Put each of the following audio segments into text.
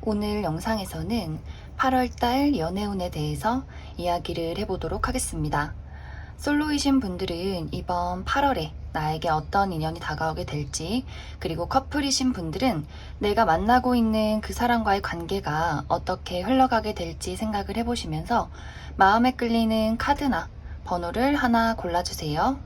오늘 영상에서는 8월달 연애운에 대해서 이야기를 해보도록 하겠습니다. 솔로이신 분들은 이번 8월에 나에게 어떤 인연이 다가오게 될지, 그리고 커플이신 분들은 내가 만나고 있는 그 사람과의 관계가 어떻게 흘러가게 될지 생각을 해보시면서 마음에 끌리는 카드나 번호를 하나 골라주세요.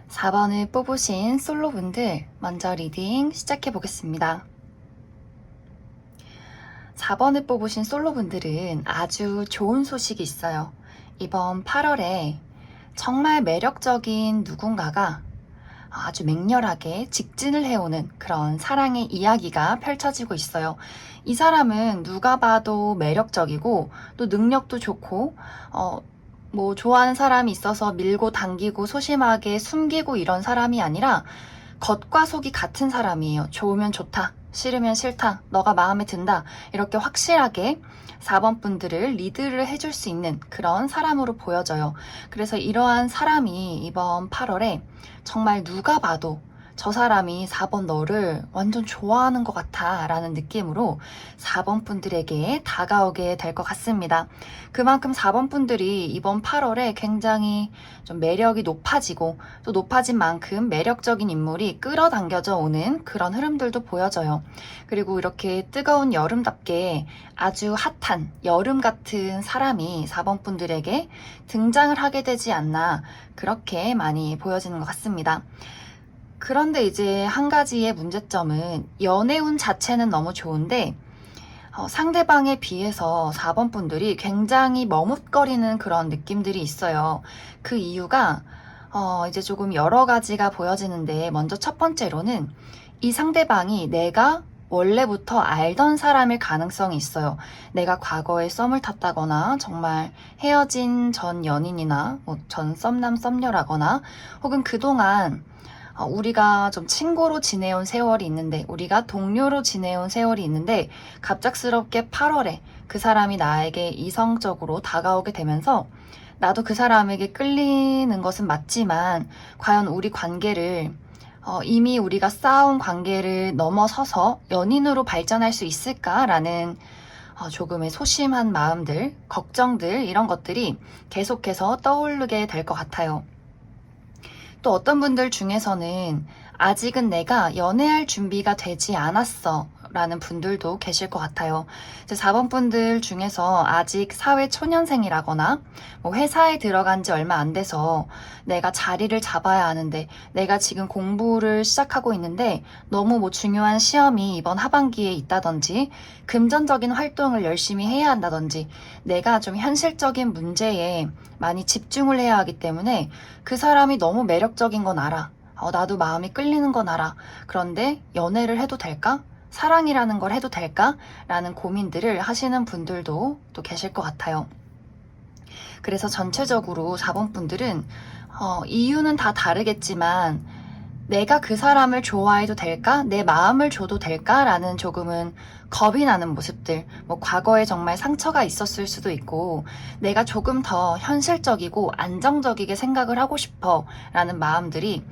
4번을 뽑으신 솔로분들 먼저 리딩 시작해 보겠습니다. 4번을 뽑으신 솔로분들은 아주 좋은 소식이 있어요. 이번 8월에 정말 매력적인 누군가가 아주 맹렬하게 직진을 해오는 그런 사랑의 이야기가 펼쳐지고 있어요. 이 사람은 누가 봐도 매력적이고 또 능력도 좋고 좋아하는 사람이 있어서 밀고 당기고 소심하게 숨기고 이런 사람이 아니라 겉과 속이 같은 사람이에요. 좋으면 좋다, 싫으면 싫다, 너가 마음에 든다, 이렇게 확실하게 4번 분들을 리드를 해줄 수 있는 그런 사람으로 보여져요. 그래서 이러한 사람이 이번 8월에 정말 누가 봐도 저 사람이 4번 너를 완전 좋아하는 것 같아 라는 느낌으로 4번 분들에게 다가오게 될 것 같습니다. 그만큼 4번 분들이 이번 8월에 굉장히 좀 매력이 높아지고 또 높아진 만큼 매력적인 인물이 끌어당겨져 오는 그런 흐름들도 보여져요. 그리고 이렇게 뜨거운 여름답게 아주 핫한 여름 같은 사람이 4번 분들에게 등장을 하게 되지 않나, 그렇게 많이 보여지는 것 같습니다. 그런데 이제 한 가지의 문제점은 연애운 자체는 너무 좋은데 상대방에 비해서 4번 분들이 굉장히 머뭇거리는 그런 느낌들이 있어요. 그 이유가 이제 조금 여러 가지가 보여지는데, 먼저 첫 번째로는 이 상대방이 내가 원래부터 알던 사람일 가능성이 있어요. 내가 과거에 썸을 탔다거나 정말 헤어진 전 연인이나 전 썸남 썸녀라거나, 혹은 그동안 우리가 좀 친구로 지내온 세월이 있는데, 우리가 동료로 지내온 세월이 있는데 갑작스럽게 8월에 그 사람이 나에게 이성적으로 다가오게 되면서 나도 그 사람에게 끌리는 것은 맞지만 과연 우리 관계를 이미 우리가 쌓아온 관계를 넘어서서 연인으로 발전할 수 있을까라는 조금의 소심한 마음들, 걱정들, 이런 것들이 계속해서 떠오르게 될 것 같아요. 또 어떤 분들 중에서는 아직은 내가 연애할 준비가 되지 않았어 라는 분들도 계실 것 같아요. 4번 분들 중에서 아직 사회 초년생이라거나 회사에 들어간 지 얼마 안 돼서 내가 자리를 잡아야 하는데, 내가 지금 공부를 시작하고 있는데 너무 중요한 시험이 이번 하반기에 있다든지, 금전적인 활동을 열심히 해야 한다든지, 내가 좀 현실적인 문제에 많이 집중을 해야 하기 때문에 그 사람이 너무 매력적인 건 알아. 나도 마음이 끌리는 건 알아. 그런데 연애를 해도 될까? 사랑이라는 걸 해도 될까? 라는 고민들을 하시는 분들도 또 계실 것 같아요. 그래서 전체적으로 4번 분들은 이유는 다 다르겠지만 내가 그 사람을 좋아해도 될까? 내 마음을 줘도 될까? 라는 조금은 겁이 나는 모습들, 과거에 정말 상처가 있었을 수도 있고, 내가 조금 더 현실적이고 안정적이게 생각을 하고 싶어 라는 마음들이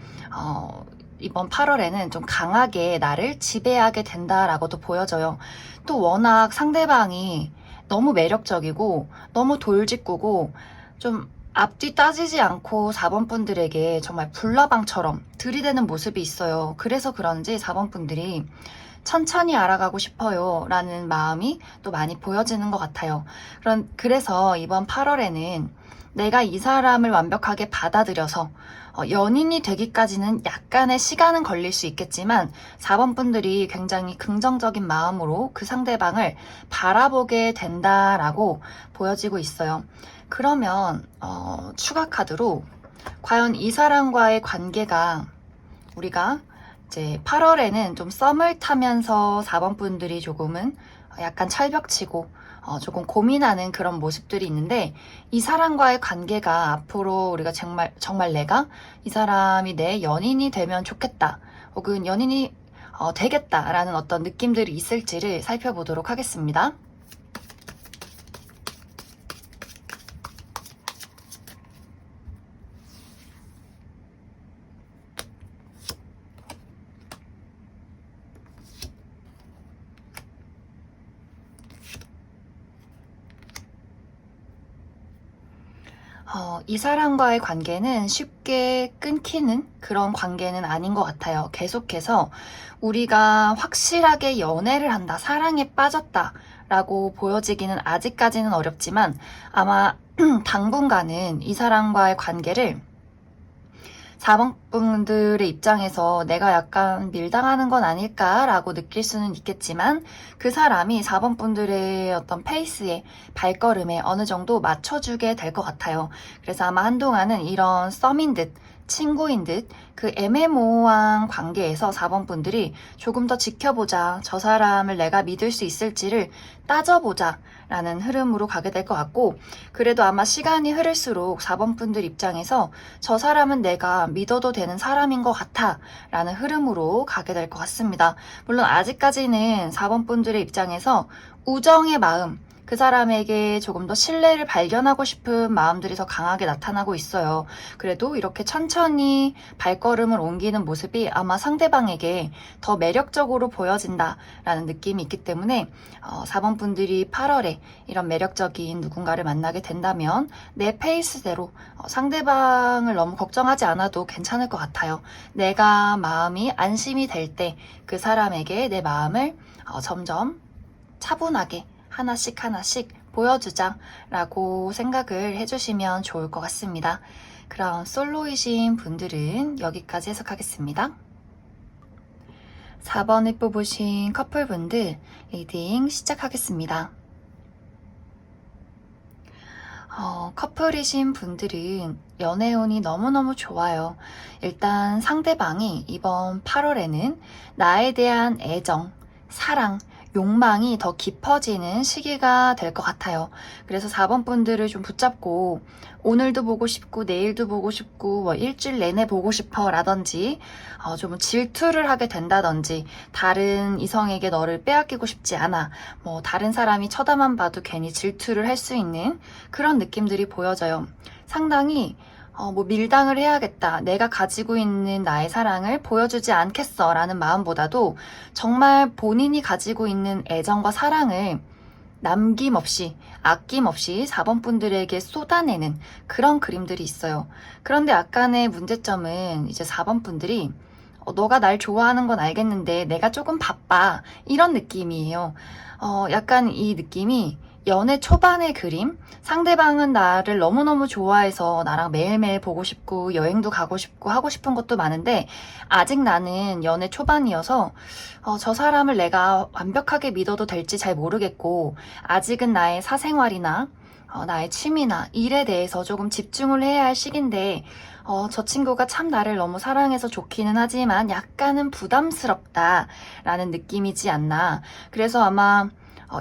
이번 8월에는 좀 강하게 나를 지배하게 된다라고도 보여져요. 또 워낙 상대방이 너무 매력적이고 너무 돌직구고 좀 앞뒤 따지지 않고 4번 분들에게 정말 불나방처럼 들이대는 모습이 있어요. 그래서 그런지 4번 분들이 천천히 알아가고 싶어요 라는 마음이 또 많이 보여지는 것 같아요. 그래서 이번 8월에는 내가 이 사람을 완벽하게 받아들여서 연인이 되기까지는 약간의 시간은 걸릴 수 있겠지만 4번 분들이 굉장히 긍정적인 마음으로 그 상대방을 바라보게 된다라고 보여지고 있어요. 그러면 추가 카드로 과연 이 사람과의 관계가 우리가 이제 8월에는 좀 썸을 타면서 4번 분들이 조금은 약간 철벽치고 조금 고민하는 그런 모습들이 있는데 이 사람과의 관계가 앞으로 우리가 정말 내가 이 사람이 내 연인이 되면 좋겠다 혹은 연인이 되겠다라는 어떤 느낌들이 있을지를 살펴보도록 하겠습니다. 이 사람과의 관계는 쉽게 끊기는 그런 관계는 아닌 것 같아요. 계속해서 우리가 확실하게 연애를 한다, 사랑에 빠졌다 라고 보여지기는 아직까지는 어렵지만 아마 당분간은 이 사람과의 관계를 4번 분들의 입장에서 내가 약간 밀당하는 건 아닐까라고 느낄 수는 있겠지만 그 사람이 4번 분들의 어떤 페이스에 발걸음에 어느 정도 맞춰주게 될 것 같아요. 그래서 아마 한동안은 이런 썸인 듯 친구인 듯 그 애매모호한 관계에서 4번 분들이 조금 더 지켜보자, 저 사람을 내가 믿을 수 있을지를 따져보자 라는 흐름으로 가게 될 것 같고 그래도 아마 시간이 흐를수록 4번 분들 입장에서 저 사람은 내가 믿어도 되는 사람인 것 같아 라는 흐름으로 가게 될 것 같습니다. 물론 아직까지는 4번 분들의 입장에서 우정의 마음 그 사람에게 조금 더 신뢰를 발견하고 싶은 마음들이 더 강하게 나타나고 있어요. 그래도 이렇게 천천히 발걸음을 옮기는 모습이 아마 상대방에게 더 매력적으로 보여진다라는 느낌이 있기 때문에 4번 분들이 8월에 이런 매력적인 누군가를 만나게 된다면 내 페이스대로 상대방을 너무 걱정하지 않아도 괜찮을 것 같아요. 내가 마음이 안심이 될 때 그 사람에게 내 마음을 점점 차분하게 하나씩 보여주자 라고 생각을 해주시면 좋을 것 같습니다. 그럼 솔로이신 분들은 여기까지 해석하겠습니다. 4번을 뽑으신 커플분들 리딩 시작하겠습니다. 커플이신 분들은 연애운이 너무너무 좋아요. 일단 상대방이 이번 8월에는 나에 대한 애정, 사랑, 욕망이 더 깊어지는 시기가 될 것 같아요. 그래서 4번 분들을 좀 붙잡고 오늘도 보고 싶고 내일도 보고 싶고 뭐 일주일 내내 보고 싶어 라든지 좀 질투를 하게 된다든지 다른 이성에게 너를 빼앗기고 싶지 않아 뭐 다른 사람이 쳐다만 봐도 괜히 질투를 할 수 있는 그런 느낌들이 보여져요. 상당히 뭐 밀당을 해야겠다. 내가 가지고 있는 나의 사랑을 보여주지 않겠어 라는 마음보다도 정말 본인이 가지고 있는 애정과 사랑을 남김없이 아낌없이 4번 분들에게 쏟아내는 그런 그림들이 있어요. 그런데 약간의 문제점은 이제 4번 분들이 너가 날 좋아하는 건 알겠는데 내가 조금 바빠 이런 느낌이에요. 약간 이 느낌이 연애 초반의 그림? 상대방은 나를 너무너무 좋아해서 나랑 매일매일 보고 싶고 여행도 가고 싶고 하고 싶은 것도 많은데 아직 나는 연애 초반이어서 저 사람을 내가 완벽하게 믿어도 될지 잘 모르겠고 아직은 나의 사생활이나 나의 취미나 일에 대해서 조금 집중을 해야 할 시기인데 저 친구가 참 나를 너무 사랑해서 좋기는 하지만 약간은 부담스럽다라는 느낌이지 않나. 그래서 아마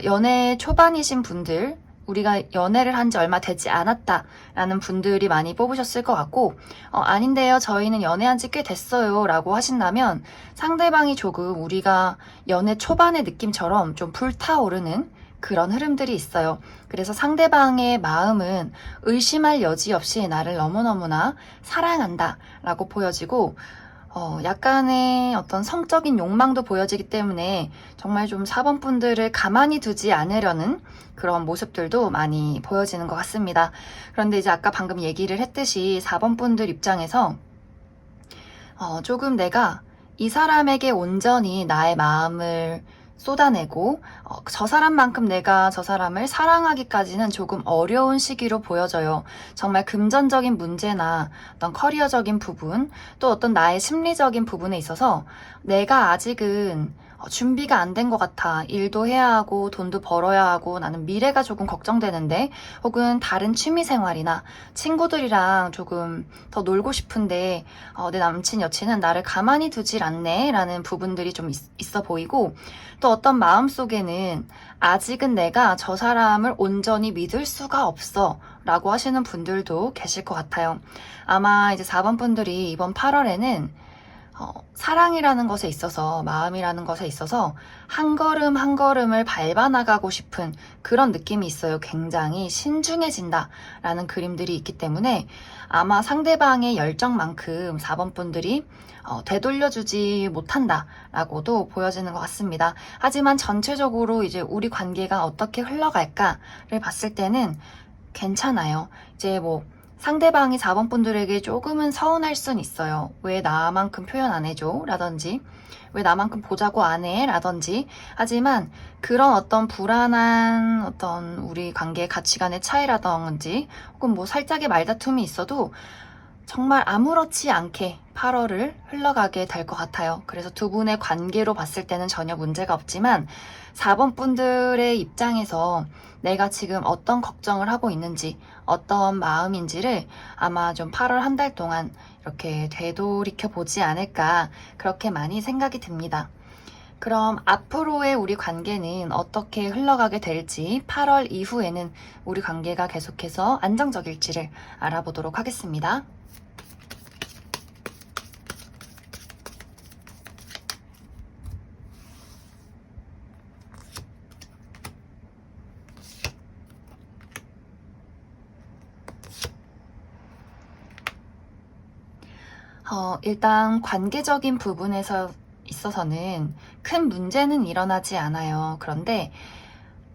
연애 초반이신 분들, 우리가 연애를 한 지 얼마 되지 않았다라는 분들이 많이 뽑으셨을 것 같고 아닌데요, 저희는 연애한 지 꽤 됐어요 라고 하신다면 상대방이 조금 우리가 연애 초반의 느낌처럼 좀 불타오르는 그런 흐름들이 있어요. 그래서 상대방의 마음은 의심할 여지 없이 나를 너무너무나 사랑한다 라고 보여지고 약간의 어떤 성적인 욕망도 보여지기 때문에 정말 좀 4번 분들을 가만히 두지 않으려는 그런 모습들도 많이 보여지는 것 같습니다. 그런데 이제 아까 방금 얘기를 했듯이 4번 분들 입장에서 조금 내가 이 사람에게 온전히 나의 마음을 쏟아내고 저 사람만큼 내가 저 사람을 사랑하기까지는 조금 어려운 시기로 보여져요. 정말 금전적인 문제나 어떤 커리어적인 부분, 또 어떤 나의 심리적인 부분에 있어서 내가 아직은 준비가 안 된 것 같아. 일도 해야 하고 돈도 벌어야 하고 나는 미래가 조금 걱정되는데, 혹은 다른 취미 생활이나 친구들이랑 조금 더 놀고 싶은데 내 남친 여친은 나를 가만히 두질 않네 라는 부분들이 좀 있어 보이고, 또 어떤 마음속에는 아직은 내가 저 사람을 온전히 믿을 수가 없어 라고 하시는 분들도 계실 것 같아요. 아마 이제 4번 분들이 이번 8월에는 사랑이라는 것에 있어서, 마음이라는 것에 있어서 한 걸음 한 걸음을 밟아 나가고 싶은 그런 느낌이 있어요. 굉장히 신중해진다 라는 그림들이 있기 때문에 아마 상대방의 열정만큼 4번 분들이 되돌려주지 못한다 라고도 보여지는 것 같습니다. 하지만 전체적으로 이제 우리 관계가 어떻게 흘러갈까를 봤을 때는 괜찮아요. 이제 뭐 상대방이 4번 분들에게 조금은 서운할 순 있어요. 왜 나만큼 표현 안 해줘? 라든지 왜 나만큼 보자고 안 해? 라든지. 하지만 그런 어떤 불안한 어떤 우리 관계의 가치관의 차이라든지 혹은 뭐 살짝의 말다툼이 있어도 정말 아무렇지 않게 8월을 흘러가게 될 것 같아요. 그래서 두 분의 관계로 봤을 때는 전혀 문제가 없지만 4번 분들의 입장에서 내가 지금 어떤 걱정을 하고 있는지, 어떤 마음인지를 아마 좀 8월 한 달 동안 이렇게 되돌이켜 보지 않을까, 그렇게 많이 생각이 듭니다. 그럼 앞으로의 우리 관계는 어떻게 흘러가게 될지, 8월 이후에는 우리 관계가 계속해서 안정적일지를 알아보도록 하겠습니다. 일단 관계적인 부분에서 있어서는 큰 문제는 일어나지 않아요. 그런데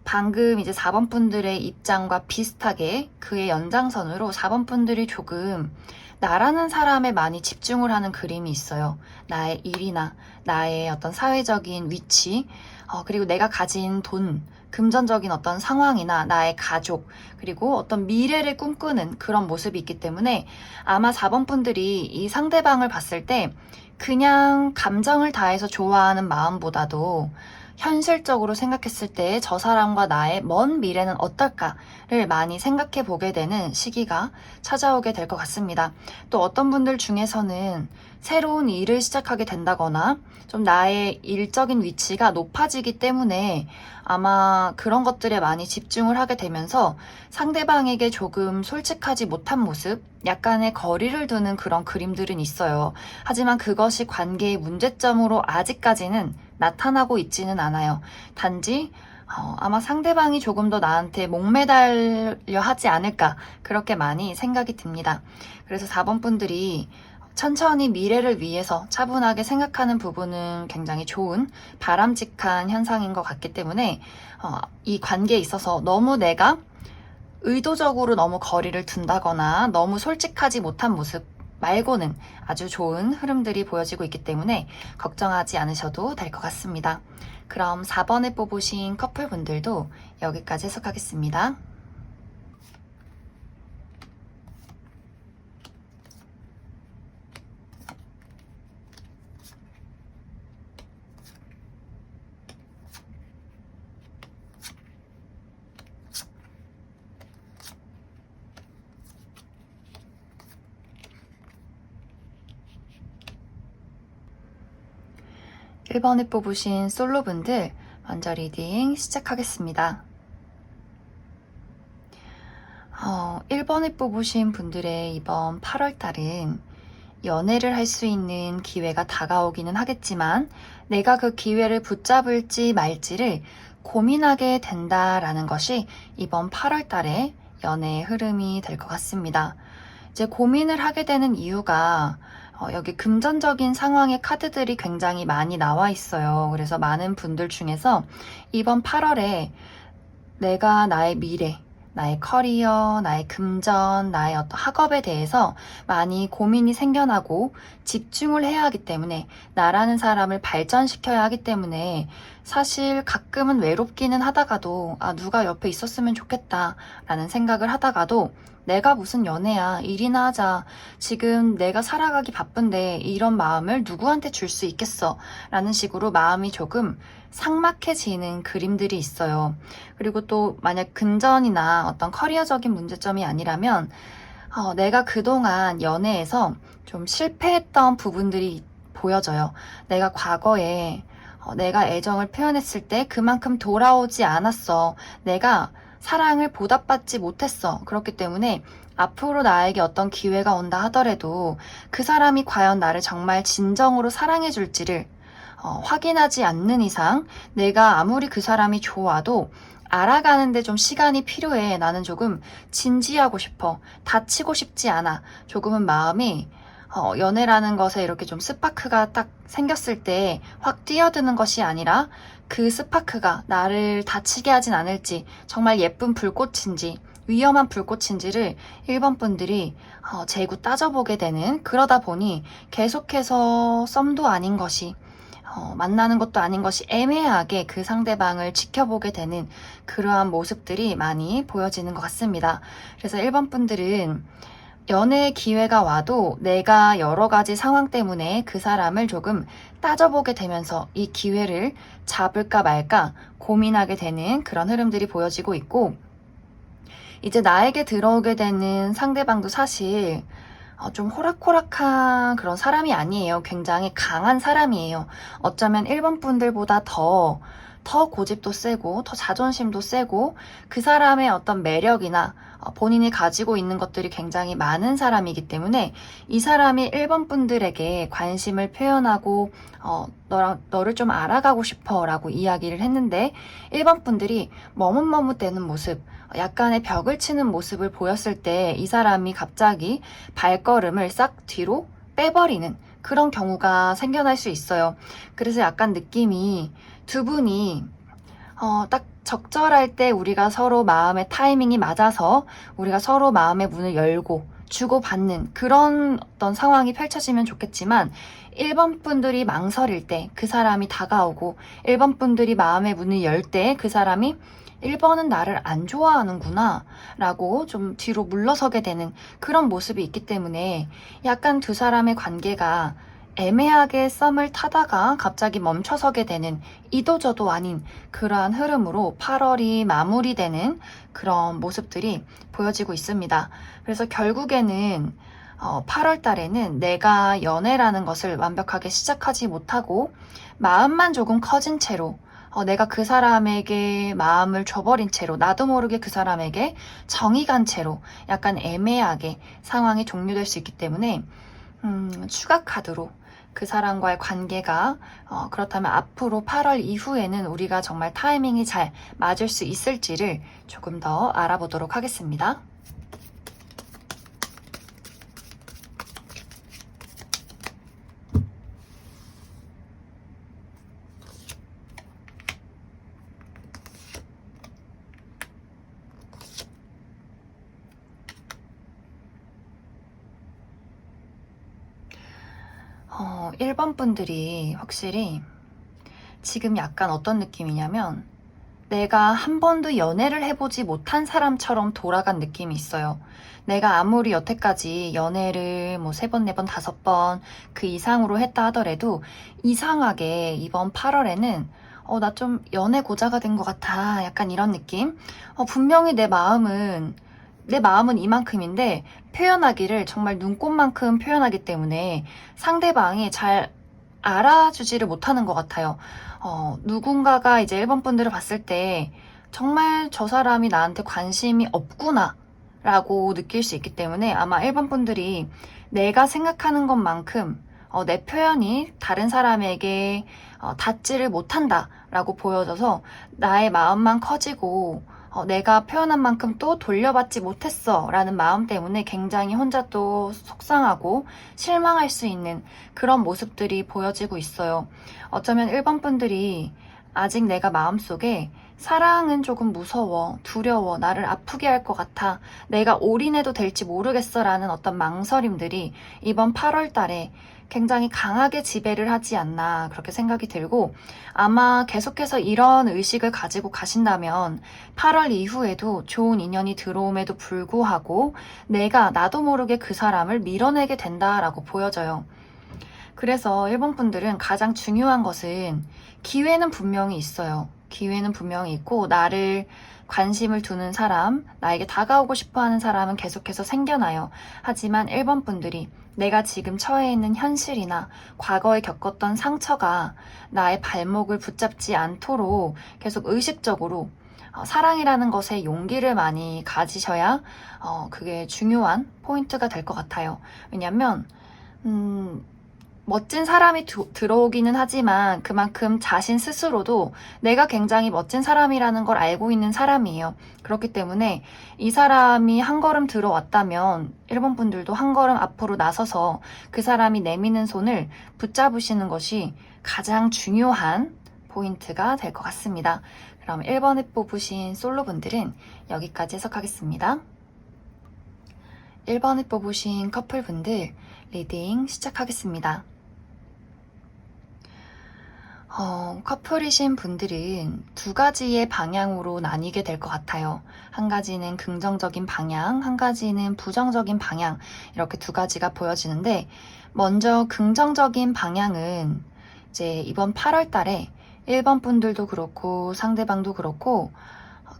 방금 이제 4번 분들의 입장과 비슷하게 그의 연장선으로 4번 분들이 조금 나라는 사람에 많이 집중을 하는 그림이 있어요. 나의 일이나 나의 어떤 사회적인 위치, 그리고 내가 가진 돈, 금전적인 어떤 상황이나 나의 가족, 그리고 어떤 미래를 꿈꾸는 그런 모습이 있기 때문에 아마 4번 분들이 이 상대방을 봤을 때 그냥 감정을 다해서 좋아하는 마음보다도 현실적으로 생각했을 때 저 사람과 나의 먼 미래는 어떨까를 많이 생각해 보게 되는 시기가 찾아오게 될 것 같습니다. 또 어떤 분들 중에서는 새로운 일을 시작하게 된다거나 좀 나의 일적인 위치가 높아지기 때문에 아마 그런 것들에 많이 집중을 하게 되면서 상대방에게 조금 솔직하지 못한 모습, 약간의 거리를 두는 그런 그림들은 있어요. 하지만 그것이 관계의 문제점으로 아직까지는 나타나고 있지는 않아요. 단지 아마 상대방이 조금 더 나한테 목매달려 하지 않을까, 그렇게 많이 생각이 듭니다. 그래서 4번 분들이 천천히 미래를 위해서 차분하게 생각하는 부분은 굉장히 좋은 바람직한 현상인 것 같기 때문에 이 관계에 있어서 너무 내가 의도적으로 너무 거리를 둔다거나 너무 솔직하지 못한 모습 말고는 아주 좋은 흐름들이 보여지고 있기 때문에 걱정하지 않으셔도 될 것 같습니다. 그럼 4번에 뽑으신 커플분들도 여기까지 해석하겠습니다. 1번에 뽑으신 솔로분들 먼저 리딩 시작하겠습니다. 1번에 뽑으신 분들의 이번 8월달은 연애를 할 수 있는 기회가 다가오기는 하겠지만 내가 그 기회를 붙잡을지 말지를 고민하게 된다라는 것이 이번 8월달의 연애의 흐름이 될 것 같습니다. 이제 고민을 하게 되는 이유가 여기 금전적인 상황의 카드들이 굉장히 많이 나와 있어요. 그래서 많은 분들 중에서 이번 8월에 내가 나의 미래, 나의 커리어, 나의 금전, 나의 어떤 학업에 대해서 많이 고민이 생겨나고 집중을 해야 하기 때문에, 나라는 사람을 발전시켜야 하기 때문에 사실 가끔은 외롭기는 하다가도 누가 옆에 있었으면 좋겠다 라는 생각을 하다가도, 내가 무슨 연애야, 일이나 하자, 지금 내가 살아가기 바쁜데 이런 마음을 누구한테 줄 수 있겠어 라는 식으로 마음이 조금 삭막해지는 그림들이 있어요. 그리고 또 만약 금전이나 어떤 커리어적인 문제점이 아니라면, 내가 그동안 연애에서 좀 실패했던 부분들이 보여져요. 내가 과거에 내가 애정을 표현했을 때 그만큼 돌아오지 않았어. 내가 사랑을 보답받지 못했어. 그렇기 때문에 앞으로 나에게 어떤 기회가 온다 하더라도 그 사람이 과연 나를 정말 진정으로 사랑해 줄지를 확인하지 않는 이상, 내가 아무리 그 사람이 좋아도 알아가는데 좀 시간이 필요해. 나는 조금 진지하고 싶어. 다치고 싶지 않아. 조금은 마음이 연애라는 것에 이렇게 좀 스파크가 딱 생겼을 때 확 뛰어드는 것이 아니라, 그 스파크가 나를 다치게 하진 않을지, 정말 예쁜 불꽃인지 위험한 불꽃인지를 1번 분들이 재구 따져보게 되는, 그러다 보니 계속해서 썸도 아닌 것이, 만나는 것도 아닌 것이 애매하게 그 상대방을 지켜보게 되는 그러한 모습들이 많이 보여지는 것 같습니다. 그래서 1번 분들은 연애의 기회가 와도 내가 여러 가지 상황 때문에 그 사람을 조금 따져보게 되면서 이 기회를 잡을까 말까 고민하게 되는 그런 흐름들이 보여지고 있고, 이제 나에게 들어오게 되는 상대방도 사실 좀 호락호락한 그런 사람이 아니에요. 굉장히 강한 사람이에요. 어쩌면 1번 분들보다 더 고집도 세고, 더 자존심도 세고, 그 사람의 어떤 매력이나 본인이 가지고 있는 것들이 굉장히 많은 사람이기 때문에, 이 사람이 1번 분들에게 관심을 표현하고 너를 좀 알아가고 싶어 라고 이야기를 했는데, 1번 분들이 머뭇머뭇대는 모습, 약간의 벽을 치는 모습을 보였을 때 이 사람이 갑자기 발걸음을 싹 뒤로 빼버리는 그런 경우가 생겨날 수 있어요. 그래서 약간 느낌이, 두 분이 딱 적절할 때 우리가 서로 마음의 타이밍이 맞아서 우리가 서로 마음의 문을 열고 주고받는 그런 어떤 상황이 펼쳐지면 좋겠지만, 1번 분들이 망설일 때 그 사람이 다가오고, 1번 분들이 마음의 문을 열 때 그 사람이 1번은 나를 안 좋아하는구나 라고 좀 뒤로 물러서게 되는 그런 모습이 있기 때문에, 약간 두 사람의 관계가 애매하게 썸을 타다가 갑자기 멈춰서게 되는, 이도저도 아닌 그러한 흐름으로 8월이 마무리되는 그런 모습들이 보여지고 있습니다. 그래서 결국에는 8월 달에는 내가 연애라는 것을 완벽하게 시작하지 못하고 마음만 조금 커진 채로, 내가 그 사람에게 마음을 줘버린 채로, 나도 모르게 그 사람에게 정이 간 채로 약간 애매하게 상황이 종료될 수 있기 때문에, 추가 카드로 그 사람과의 관계가 그렇다면 앞으로 8월 이후에는 우리가 정말 타이밍이 잘 맞을 수 있을지를 조금 더 알아보도록 하겠습니다. 어, 1번 분들이 확실히 지금 약간 어떤 느낌이냐면, 내가 한 번도 연애를 해보지 못한 사람처럼 돌아간 느낌이 있어요. 내가 아무리 여태까지 연애를 뭐 3번, 4번, 5번 그 이상으로 했다 하더라도, 이상하게 이번 8월에는 나 좀 연애 고자가 된 것 같아, 약간 이런 느낌. 분명히 내 마음은 이만큼인데 표현하기를 정말 눈꽃만큼 표현하기 때문에 상대방이 잘 알아주지를 못하는 것 같아요. 누군가가 이제 1번 분들을 봤을 때 정말 저 사람이 나한테 관심이 없구나 라고 느낄 수 있기 때문에, 아마 1번 분들이 내가 생각하는 것만큼 내 표현이 다른 사람에게 닿지를 못한다 라고 보여져서 나의 마음만 커지고 내가 표현한 만큼 또 돌려받지 못했어 라는 마음 때문에 굉장히 혼자 또 속상하고 실망할 수 있는 그런 모습들이 보여지고 있어요. 어쩌면 1번 분들이 아직 내가 마음속에 사랑은 조금 무서워, 두려워, 나를 아프게 할 것 같아, 내가 올인해도 될지 모르겠어 라는 어떤 망설임들이 이번 8월 달에 굉장히 강하게 지배를 하지 않나 그렇게 생각이 들고, 아마 계속해서 이런 의식을 가지고 가신다면 8월 이후에도 좋은 인연이 들어옴에도 불구하고 내가 나도 모르게 그 사람을 밀어내게 된다라고 보여져요. 그래서 1번 분들은 가장 중요한 것은 기회는 분명히 있어요. 기회는 분명히 있고 나를 관심을 두는 사람, 나에게 다가오고 싶어 하는 사람은 계속해서 생겨나요. 하지만 1번 분들이 내가 지금 처해 있는 현실이나 과거에 겪었던 상처가 나의 발목을 붙잡지 않도록 계속 의식적으로 사랑이라는 것에 용기를 많이 가지셔야 그게 중요한 포인트가 될 것 같아요. 왜냐면 멋진 사람이 들어오기는 하지만 그만큼 자신 스스로도 내가 굉장히 멋진 사람이라는 걸 알고 있는 사람이에요. 그렇기 때문에 이 사람이 한 걸음 들어왔다면 1번 분들도 한 걸음 앞으로 나서서 그 사람이 내미는 손을 붙잡으시는 것이 가장 중요한 포인트가 될 것 같습니다. 그럼 1번에 뽑으신 솔로분들은 여기까지 해석하겠습니다. 1번에 뽑으신 커플분들 리딩 시작하겠습니다. 커플이신 분들은 두 가지의 방향으로 나뉘게 될 것 같아요. 한 가지는 긍정적인 방향, 한 가지는 부정적인 방향, 이렇게 두 가지가 보여지는데, 먼저 긍정적인 방향은 이제 이번 8월 달에 1번 분들도 그렇고 상대방도 그렇고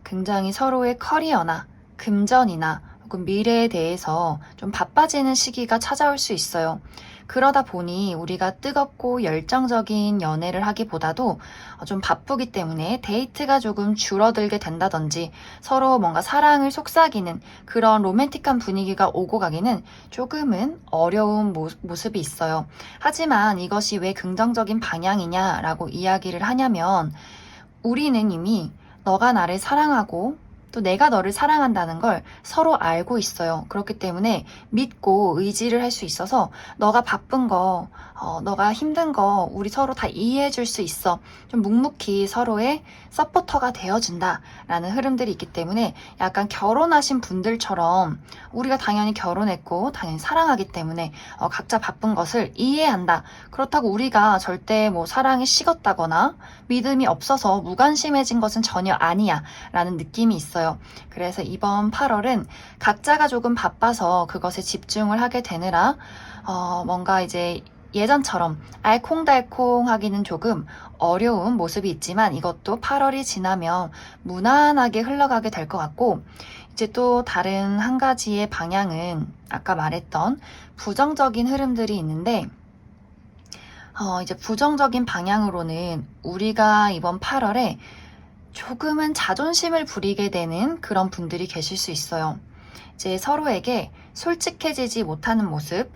굉장히 서로의 커리어나 금전이나 혹은 미래에 대해서 좀 바빠지는 시기가 찾아올 수 있어요. 그러다 보니 우리가 뜨겁고 열정적인 연애를 하기보다도 좀 바쁘기 때문에 데이트가 조금 줄어들게 된다든지 서로 뭔가 사랑을 속삭이는 그런 로맨틱한 분위기가 오고 가기는 조금은 어려운 모습이 있어요. 하지만 이것이 왜 긍정적인 방향이냐라고 이야기를 하냐면, 우리는 이미 너가 나를 사랑하고 또 내가 너를 사랑한다는 걸 서로 알고 있어요. 그렇기 때문에 믿고 의지를 할 수 있어서 너가 바쁜 거, 너가 힘든 거 우리 서로 다 이해해 줄 수 있어. 좀 묵묵히 서로의 서포터가 되어준다 라는 흐름들이 있기 때문에 약간 결혼하신 분들처럼 우리가 당연히 결혼했고 당연히 사랑하기 때문에 각자 바쁜 것을 이해한다. 그렇다고 우리가 절대 뭐 사랑이 식었다거나 믿음이 없어서 무관심해진 것은 전혀 아니야 라는 느낌이 있어요. 그래서 이번 8월은 각자가 조금 바빠서 그것에 집중을 하게 되느라 뭔가 이제 예전처럼 알콩달콩하기는 조금 어려운 모습이 있지만, 이것도 8월이 지나면 무난하게 흘러가게 될 것 같고, 이제 또 다른 한 가지의 방향은 아까 말했던 부정적인 흐름들이 있는데, 이제 부정적인 방향으로는 우리가 이번 8월에 조금은 자존심을 부리게 되는 그런 분들이 계실 수 있어요. 이제 서로에게 솔직해지지 못하는 모습,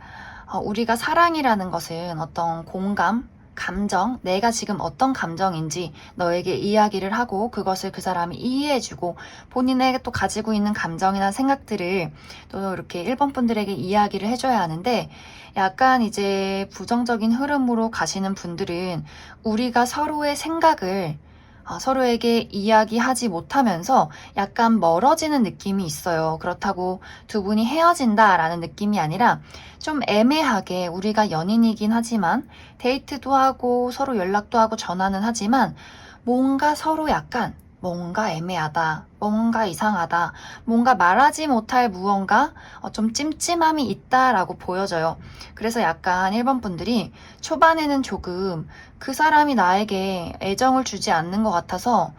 우리가 사랑이라는 것은 어떤 공감, 감정, 내가 지금 어떤 감정인지 너에게 이야기를 하고 그것을 그 사람이 이해해주고 본인에게 또 가지고 있는 감정이나 생각들을 또 이렇게 1번 분들에게 이야기를 해줘야 하는데, 약간 이제 부정적인 흐름으로 가시는 분들은 우리가 서로의 생각을 서로에게 이야기하지 못하면서 약간 멀어지는 느낌이 있어요. 그렇다고 두 분이 헤어진다라는 느낌이 아니라 좀 애매하게, 우리가 연인이긴 하지만 데이트도 하고 서로 연락도 하고 전화는 하지만 뭔가 서로 약간 뭔가 애매하다, 뭔가 이상하다, 뭔가 말하지 못할 무언가 좀 찜찜함이 있다라고 보여져요. 그래서 약간 1번 분들이 초반에는 조금 그 사람이 나에게 애정을 주지 않는 것 같아서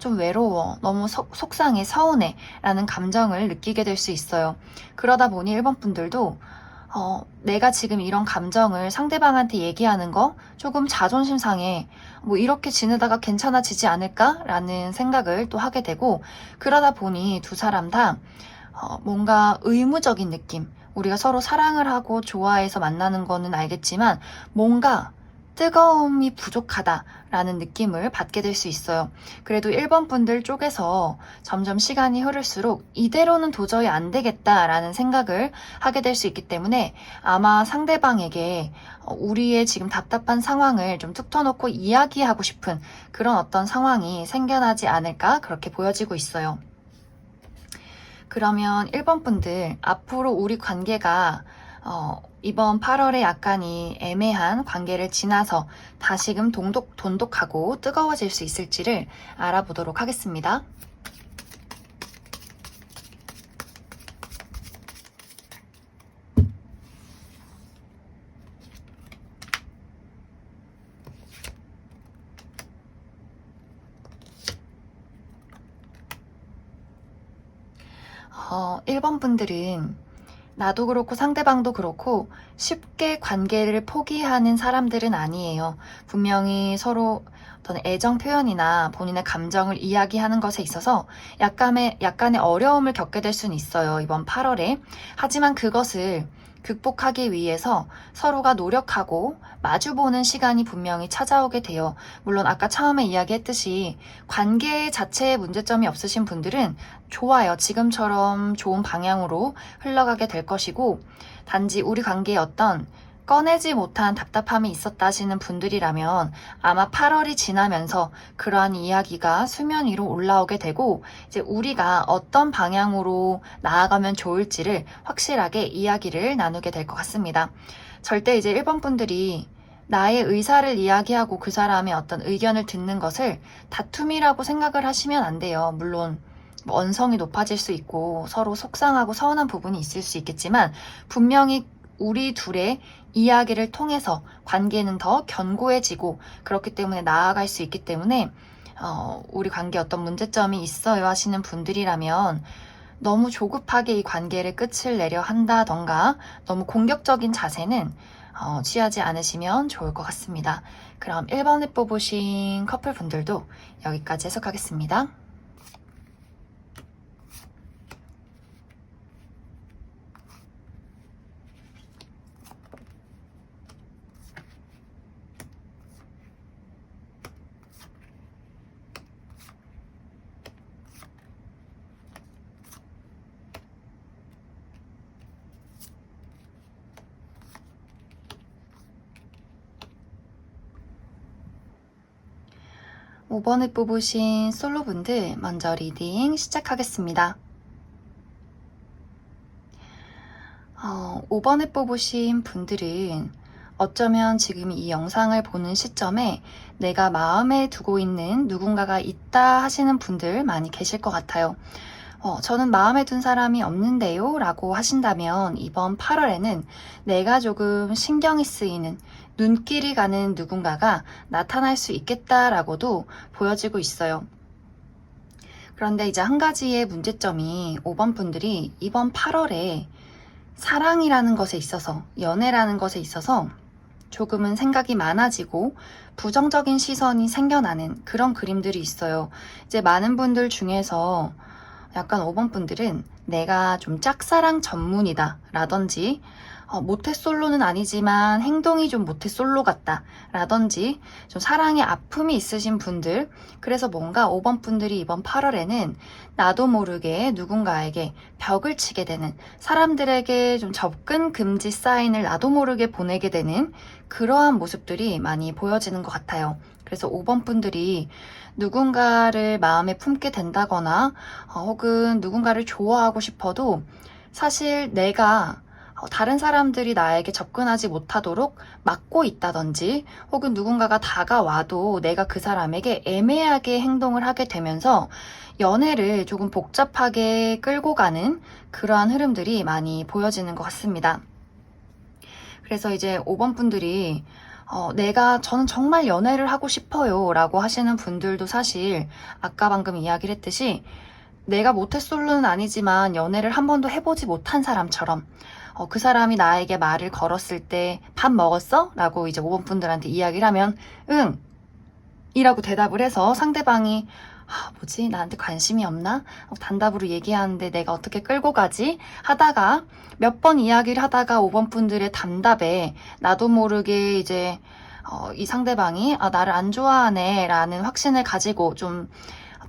좀 외로워, 너무 속상해, 서운해 라는 감정을 느끼게 될 수 있어요. 그러다 보니 1번 분들도 내가 지금 이런 감정을 상대방한테 얘기하는 거 조금 자존심 상해, 뭐 이렇게 지내다가 괜찮아지지 않을까? 라는 생각을 또 하게 되고, 그러다 보니 두 사람 다 뭔가 의무적인 느낌, 우리가 서로 사랑을 하고 좋아해서 만나는 거는 알겠지만 뭔가 뜨거움이 부족하다라는 느낌을 받게 될 수 있어요. 그래도 1번 분들 쪽에서 점점 시간이 흐를수록 이대로는 도저히 안 되겠다라는 생각을 하게 될 수 있기 때문에 아마 상대방에게 우리의 지금 답답한 상황을 좀 툭 터놓고 이야기하고 싶은 그런 어떤 상황이 생겨나지 않을까 그렇게 보여지고 있어요. 그러면 1번 분들, 앞으로 우리 관계가 이번 8월에 약간이 애매한 관계를 지나서 다시금 돈독하고 뜨거워질 수 있을지를 알아보도록 하겠습니다. 어, 1번 분들은 나도 그렇고 상대방도 그렇고 쉽게 관계를 포기하는 사람들은 아니에요. 분명히 서로 어떤 애정 표현이나 본인의 감정을 이야기하는 것에 있어서 약간의 어려움을 겪게 될 수는 있어요. 이번 8월에. 하지만 그것을 극복하기 위해서 서로가 노력하고 마주보는 시간이 분명히 찾아오게 돼요. 물론 아까 처음에 이야기했듯이 관계 자체에 문제점이 없으신 분들은 좋아요. 지금처럼 좋은 방향으로 흘러가게 될 것이고, 단지 우리 관계에 어떤 꺼내지 못한 답답함이 있었다 하시는 분들이라면 아마 8월이 지나면서 그러한 이야기가 수면 위로 올라오게 되고, 이제 우리가 어떤 방향으로 나아가면 좋을지를 확실하게 이야기를 나누게 될 것 같습니다. 절대 이제 1번 분들이 나의 의사를 이야기하고 그 사람의 어떤 의견을 듣는 것을 다툼이라고 생각을 하시면 안 돼요. 물론 언성이 높아질 수 있고 서로 속상하고 서운한 부분이 있을 수 있겠지만, 분명히 우리 둘의 이야기를 통해서 관계는 더 견고해지고 그렇기 때문에 나아갈 수 있기 때문에 우리 관계에 어떤 문제점이 있어요 하시는 분들이라면 너무 조급하게 이 관계를 끝을 내려 한다던가 너무 공격적인 자세는 취하지 않으시면 좋을 것 같습니다. 그럼 1번을 뽑으신 커플분들도 여기까지 해석하겠습니다. 5번을 뽑으신 솔로분들 먼저 리딩 시작하겠습니다. 5번을 뽑으신 분들은 어쩌면 지금 이 영상을 보는 시점에 내가 마음에 두고 있는 누군가가 있다 하시는 분들 많이 계실 것 같아요. 저는 마음에 둔 사람이 없는데요 라고 하신다면 이번 8월에는 내가 조금 신경이 쓰이는 눈길이 가는 누군가가 나타날 수 있겠다라고도 보여지고 있어요. 그런데 이제 한 가지의 문제점이 5번 분들이 이번 8월에 사랑이라는 것에 있어서, 연애라는 것에 있어서 조금은 생각이 많아지고 부정적인 시선이 생겨나는 그런 그림들이 있어요. 이제 많은 분들 중에서 약간 5번 분들은 내가 좀 짝사랑 전문이다 라든지 모태솔로는 아니지만 행동이 좀 모태솔로 같다 라든지 좀 사랑의 아픔이 있으신 분들, 그래서 뭔가 5번 분들이 이번 8월에는 나도 모르게 누군가에게 벽을 치게 되는, 사람들에게 좀 접근 금지 사인을 나도 모르게 보내게 되는 그러한 모습들이 많이 보여지는 것 같아요. 그래서 5번 분들이 누군가를 마음에 품게 된다거나 혹은 누군가를 좋아하고 싶어도 사실 내가 다른 사람들이 나에게 접근하지 못하도록 막고 있다든지, 혹은 누군가가 다가와도 내가 그 사람에게 애매하게 행동을 하게 되면서 연애를 조금 복잡하게 끌고 가는 그러한 흐름들이 많이 보여지는 것 같습니다. 그래서 이제 5번 분들이 저는 정말 연애를 하고 싶어요 라고 하시는 분들도 사실 아까 방금 이야기를 했듯이 내가 모태솔로는 아니지만 연애를 한 번도 해보지 못한 사람처럼 그 사람이 나에게 말을 걸었을 때 밥 먹었어? 라고 이제 5번 분들한테 이야기를 하면 응! 이라고 대답을 해서 상대방이 뭐지? 나한테 관심이 없나? 단답으로 얘기하는데 내가 어떻게 끌고 가지? 하다가 몇 번 이야기를 하다가 5번 분들의 단답에 나도 모르게 이제 이 상대방이 나를 안 좋아하네 라는 확신을 가지고 좀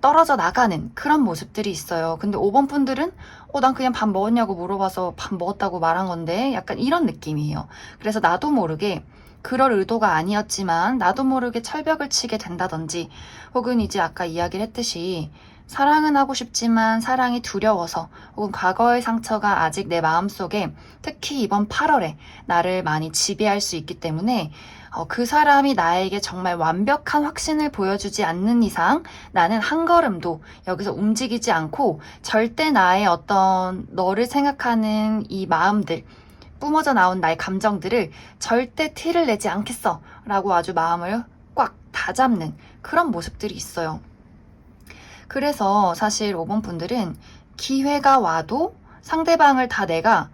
떨어져 나가는 그런 모습들이 있어요. 근데 5번 분들은 난 그냥 밥 먹었냐고 물어봐서 밥 먹었다고 말한 건데 약간 이런 느낌이에요. 그래서 나도 모르게 그럴 의도가 아니었지만 나도 모르게 철벽을 치게 된다든지, 혹은 이제 아까 이야기를 했듯이 사랑은 하고 싶지만 사랑이 두려워서, 혹은 과거의 상처가 아직 내 마음속에 특히 이번 8월에 나를 많이 지배할 수 있기 때문에 그 사람이 나에게 정말 완벽한 확신을 보여주지 않는 이상 나는 한 걸음도 여기서 움직이지 않고 절대 나의 어떤 너를 생각하는 이 마음들, 뿜어져 나온 나의 감정들을 절대 티를 내지 않겠어 라고 아주 마음을 꽉 다잡는 그런 모습들이 있어요. 그래서 사실 5번 분들은 기회가 와도 상대방을 다 내가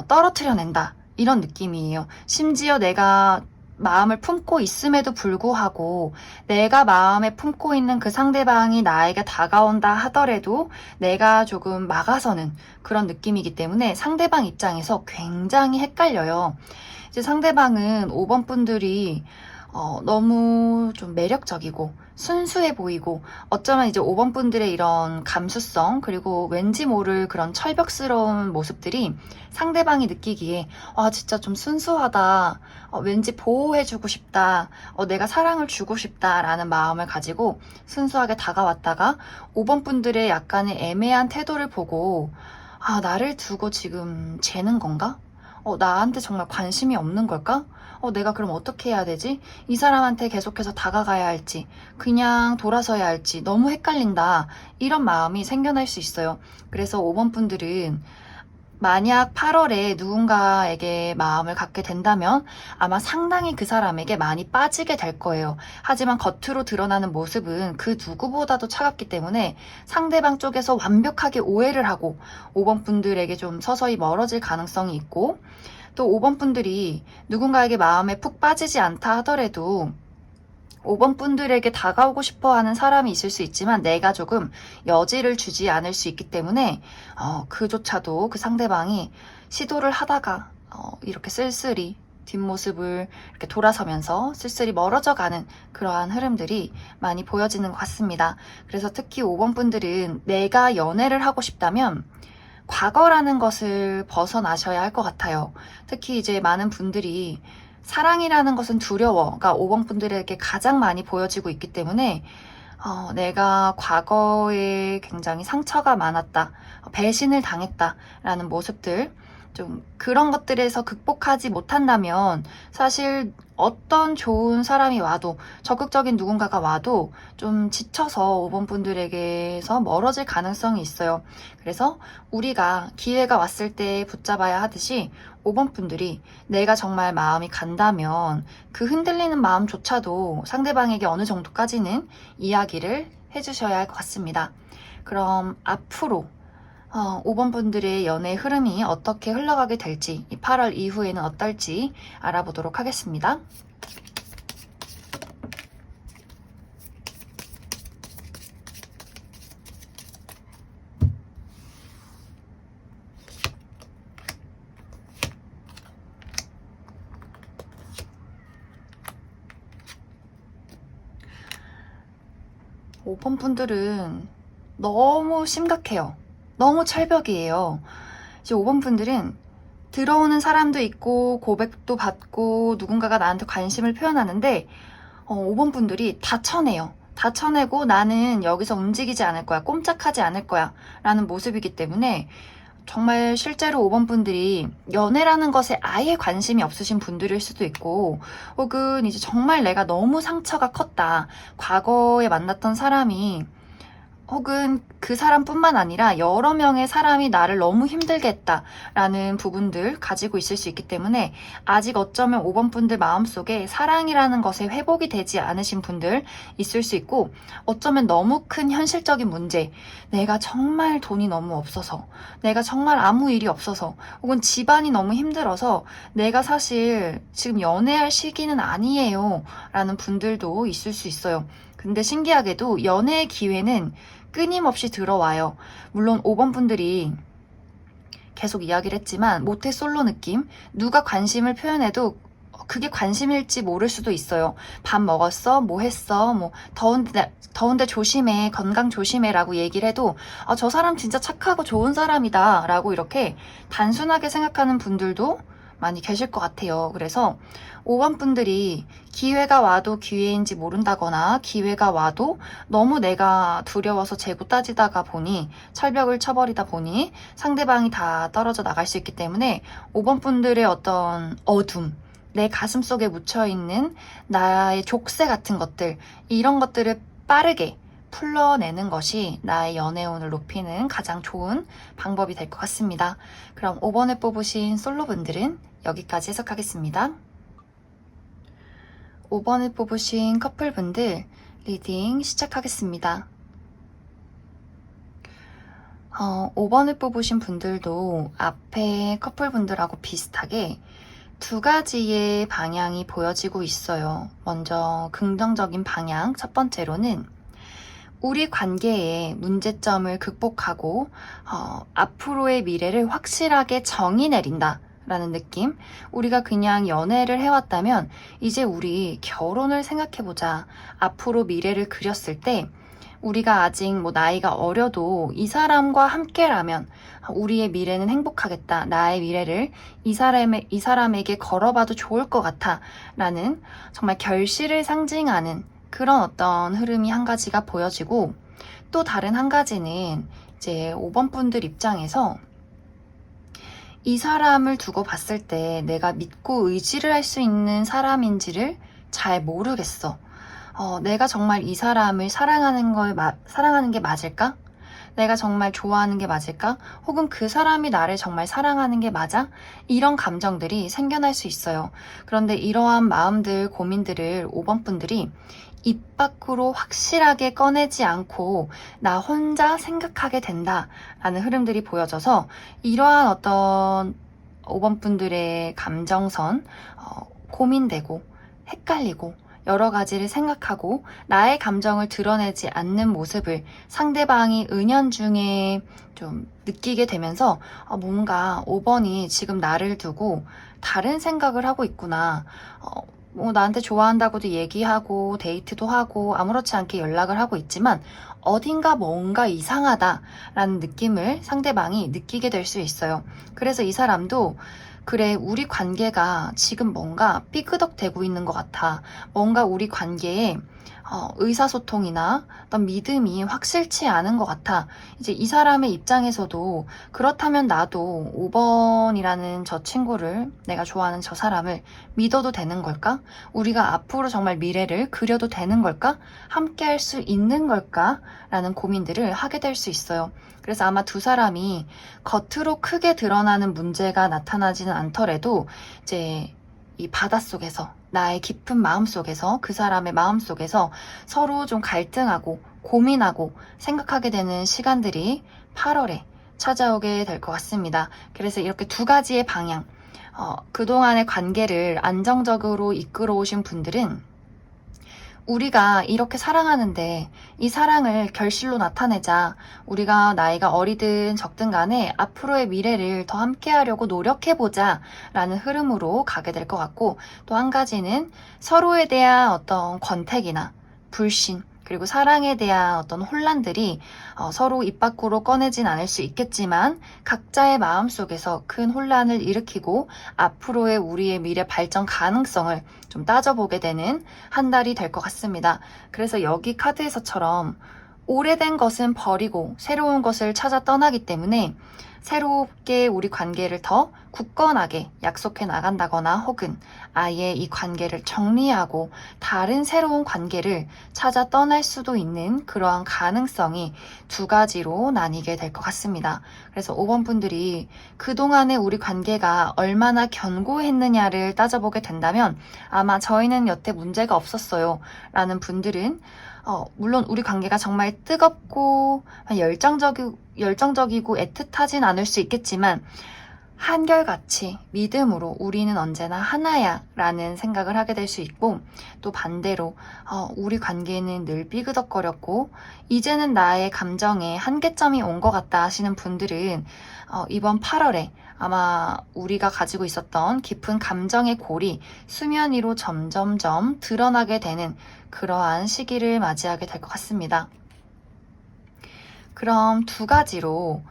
떨어뜨려낸다 이런 느낌이에요. 심지어 내가 마음을 품고 있음에도 불구하고 내가 마음에 품고 있는 그 상대방이 나에게 다가온다 하더라도 내가 조금 막아서는 그런 느낌이기 때문에 상대방 입장에서 굉장히 헷갈려요. 이제 상대방은 5번 분들이 너무 좀 매력적이고 순수해 보이고, 어쩌면 이제 5번 분들의 이런 감수성 그리고 왠지 모를 그런 철벽스러운 모습들이 상대방이 느끼기에 진짜 좀 순수하다, 왠지 보호해주고 싶다, 내가 사랑을 주고 싶다 라는 마음을 가지고 순수하게 다가왔다가 5번 분들의 약간의 애매한 태도를 보고 나를 두고 지금 재는 건가? 나한테 정말 관심이 없는 걸까? 내가 그럼 어떻게 해야 되지? 이 사람한테 계속해서 다가가야 할지, 그냥 돌아서야 할지 너무 헷갈린다. 이런 마음이 생겨날 수 있어요. 그래서 5번 분들은 만약 8월에 누군가에게 마음을 갖게 된다면 아마 상당히 그 사람에게 많이 빠지게 될 거예요. 하지만 겉으로 드러나는 모습은 그 누구보다도 차갑기 때문에 상대방 쪽에서 완벽하게 오해를 하고 5번 분들에게 좀 서서히 멀어질 가능성이 있고, 또 5번 분들이 누군가에게 마음에 푹 빠지지 않다 하더라도 5번 분들에게 다가오고 싶어 하는 사람이 있을 수 있지만 내가 조금 여지를 주지 않을 수 있기 때문에 그조차도 그 상대방이 시도를 하다가 이렇게 쓸쓸히 뒷모습을 이렇게 돌아서면서 쓸쓸히 멀어져 가는 그러한 흐름들이 많이 보여지는 것 같습니다. 그래서 특히 5번 분들은 내가 연애를 하고 싶다면 과거라는 것을 벗어나셔야 할 것 같아요. 특히 이제 많은 분들이 사랑이라는 것은 두려워가 5번 분들에게 가장 많이 보여지고 있기 때문에 내가 과거에 굉장히 상처가 많았다, 배신을 당했다라는 모습들, 좀 그런 것들에서 극복하지 못한다면 사실 어떤 좋은 사람이 와도, 적극적인 누군가가 와도 좀 지쳐서 5번 분들에게서 멀어질 가능성이 있어요. 그래서 우리가 기회가 왔을 때 붙잡아야 하듯이 5번 분들이 내가 정말 마음이 간다면 그 흔들리는 마음조차도 상대방에게 어느 정도까지는 이야기를 해주셔야 할 것 같습니다. 그럼 앞으로 5번 분들의 연애 흐름이 어떻게 흘러가게 될지, 이 8월 이후에는 어떨지 알아보도록 하겠습니다. 오 번 분들은 너무 심각해요. 너무 철벽이에요. 이제 5번 분들은 들어오는 사람도 있고 고백도 받고 누군가가 나한테 관심을 표현하는데 5번 분들이 다 쳐내요. 다 쳐내고 나는 여기서 움직이지 않을 거야, 꼼짝하지 않을 거야 라는 모습이기 때문에 정말 실제로 5번 분들이 연애라는 것에 아예 관심이 없으신 분들일 수도 있고, 혹은 이제 정말 내가 너무 상처가 컸다, 과거에 만났던 사람이, 혹은 그 사람뿐만 아니라 여러 명의 사람이 나를 너무 힘들게 했다라는 부분들 가지고 있을 수 있기 때문에 아직 어쩌면 5번 분들 마음속에 사랑이라는 것에 회복이 되지 않으신 분들 있을 수 있고, 어쩌면 너무 큰 현실적인 문제, 내가 정말 돈이 너무 없어서, 내가 정말 아무 일이 없어서, 혹은 집안이 너무 힘들어서 내가 사실 지금 연애할 시기는 아니에요 라는 분들도 있을 수 있어요. 근데 신기하게도 연애의 기회는 끊임없이 들어와요. 물론 5번 분들이 계속 이야기를 했지만 모태솔로 느낌, 누가 관심을 표현해도 그게 관심일지 모를 수도 있어요. 밥 먹었어? 뭐 했어? 뭐 더운데 조심해, 건강 조심해 라고 얘기를 해도 저 사람 진짜 착하고 좋은 사람이다 라고 이렇게 단순하게 생각하는 분들도 많이 계실 것 같아요. 그래서 5번 분들이 기회가 와도 기회인지 모른다거나 기회가 와도 너무 내가 두려워서 재고 따지다가 보니 철벽을 쳐버리다 보니 상대방이 다 떨어져 나갈 수 있기 때문에 5번 분들의 어떤 어둠, 내 가슴 속에 묻혀있는 나의 족쇄 같은 것들, 이런 것들을 빠르게 풀러내는 것이 나의 연애운을 높이는 가장 좋은 방법이 될 것 같습니다. 그럼 5번을 뽑으신 솔로분들은 여기까지 해석하겠습니다. 5번을 뽑으신 커플분들 리딩 시작하겠습니다. 5번을 뽑으신 분들도 앞에 커플분들하고 비슷하게 두 가지의 방향이 보여지고 있어요. 먼저 긍정적인 방향, 첫 번째로는 우리 관계의 문제점을 극복하고 앞으로의 미래를 확실하게 정의 내린다 라는 느낌. 우리가 그냥 연애를 해왔다면 이제 우리 결혼을 생각해보자. 앞으로 미래를 그렸을 때 우리가 아직 나이가 어려도 이 사람과 함께라면 우리의 미래는 행복하겠다. 나의 미래를 이 사람에게 걸어봐도 좋을 것 같아 라는 정말 결실을 상징하는 그런 어떤 흐름이 한 가지가 보여지고, 또 다른 한 가지는 이제 5번 분들 입장에서 이 사람을 두고 봤을 때 내가 믿고 의지를 할 수 있는 사람인지를 잘 모르겠어. 내가 정말 이 사람을 사랑하는 게 맞을까? 내가 정말 좋아하는 게 맞을까? 혹은 그 사람이 나를 정말 사랑하는 게 맞아? 이런 감정들이 생겨날 수 있어요. 그런데 이러한 마음들, 고민들을 5번 분들이 입 밖으로 확실하게 꺼내지 않고 나 혼자 생각하게 된다라는 흐름들이 보여져서 이러한 어떤 5번 분들의 감정선, 고민되고 헷갈리고 여러 가지를 생각하고 나의 감정을 드러내지 않는 모습을 상대방이 은연중에 좀 느끼게 되면서 뭔가 5번이 지금 나를 두고 다른 생각을 하고 있구나. 나한테 좋아한다고도 얘기하고 데이트도 하고 아무렇지 않게 연락을 하고 있지만 어딘가 뭔가 이상하다라는 느낌을 상대방이 느끼게 될 수 있어요. 그래서 이 사람도 그래, 우리 관계가 지금 뭔가 삐그덕대고 있는 것 같아. 뭔가 우리 관계에 의사소통이나 어떤 믿음이 확실치 않은 것 같아. 이제 이 사람의 입장에서도 그렇다면 나도 5번이라는 저 친구를, 내가 좋아하는 저 사람을 믿어도 되는 걸까? 우리가 앞으로 정말 미래를 그려도 되는 걸까? 함께 할 수 있는 걸까? 라는 고민들을 하게 될 수 있어요. 그래서 아마 두 사람이 겉으로 크게 드러나는 문제가 나타나지는 않더라도 이제 이 바닷속에서 나의 깊은 마음속에서 그 사람의 마음속에서 서로 좀 갈등하고 고민하고 생각하게 되는 시간들이 8월에 찾아오게 될 것 같습니다. 그래서 이렇게 두 가지의 방향, 그동안의 관계를 안정적으로 이끌어 오신 분들은 우리가 이렇게 사랑하는데 이 사랑을 결실로 나타내자. 우리가 나이가 어리든 적든 간에 앞으로의 미래를 더 함께 하려고 노력해보자 라는 흐름으로 가게 될 것 같고, 또 한 가지는 서로에 대한 어떤 권태기나 불신, 그리고 사랑에 대한 어떤 혼란들이 서로 입 밖으로 꺼내진 않을 수 있겠지만 각자의 마음속에서 큰 혼란을 일으키고 앞으로의 우리의 미래 발전 가능성을 좀 따져보게 되는 한 달이 될 것 같습니다. 그래서 여기 카드에서처럼 오래된 것은 버리고 새로운 것을 찾아 떠나기 때문에 새롭게 우리 관계를 더 굳건하게 약속해 나간다거나 혹은 아예 이 관계를 정리하고 다른 새로운 관계를 찾아 떠날 수도 있는 그러한 가능성이 두 가지로 나뉘게 될 것 같습니다. 그래서 5번 분들이 그동안의 우리 관계가 얼마나 견고했느냐를 따져보게 된다면 아마 저희는 여태 문제가 없었어요 라는 분들은 물론 우리 관계가 정말 뜨겁고 열정적이고 애틋하진 않을 수 있겠지만 한결같이 믿음으로 우리는 언제나 하나야 라는 생각을 하게 될 수 있고, 또 반대로 우리 관계는 늘 삐그덕거렸고 이제는 나의 감정에 한계점이 온 것 같다 하시는 분들은 이번 8월에 아마 우리가 가지고 있었던 깊은 감정의 골이 수면 위로 점점점 드러나게 되는 그러한 시기를 맞이하게 될 것 같습니다. 그럼 두 가지로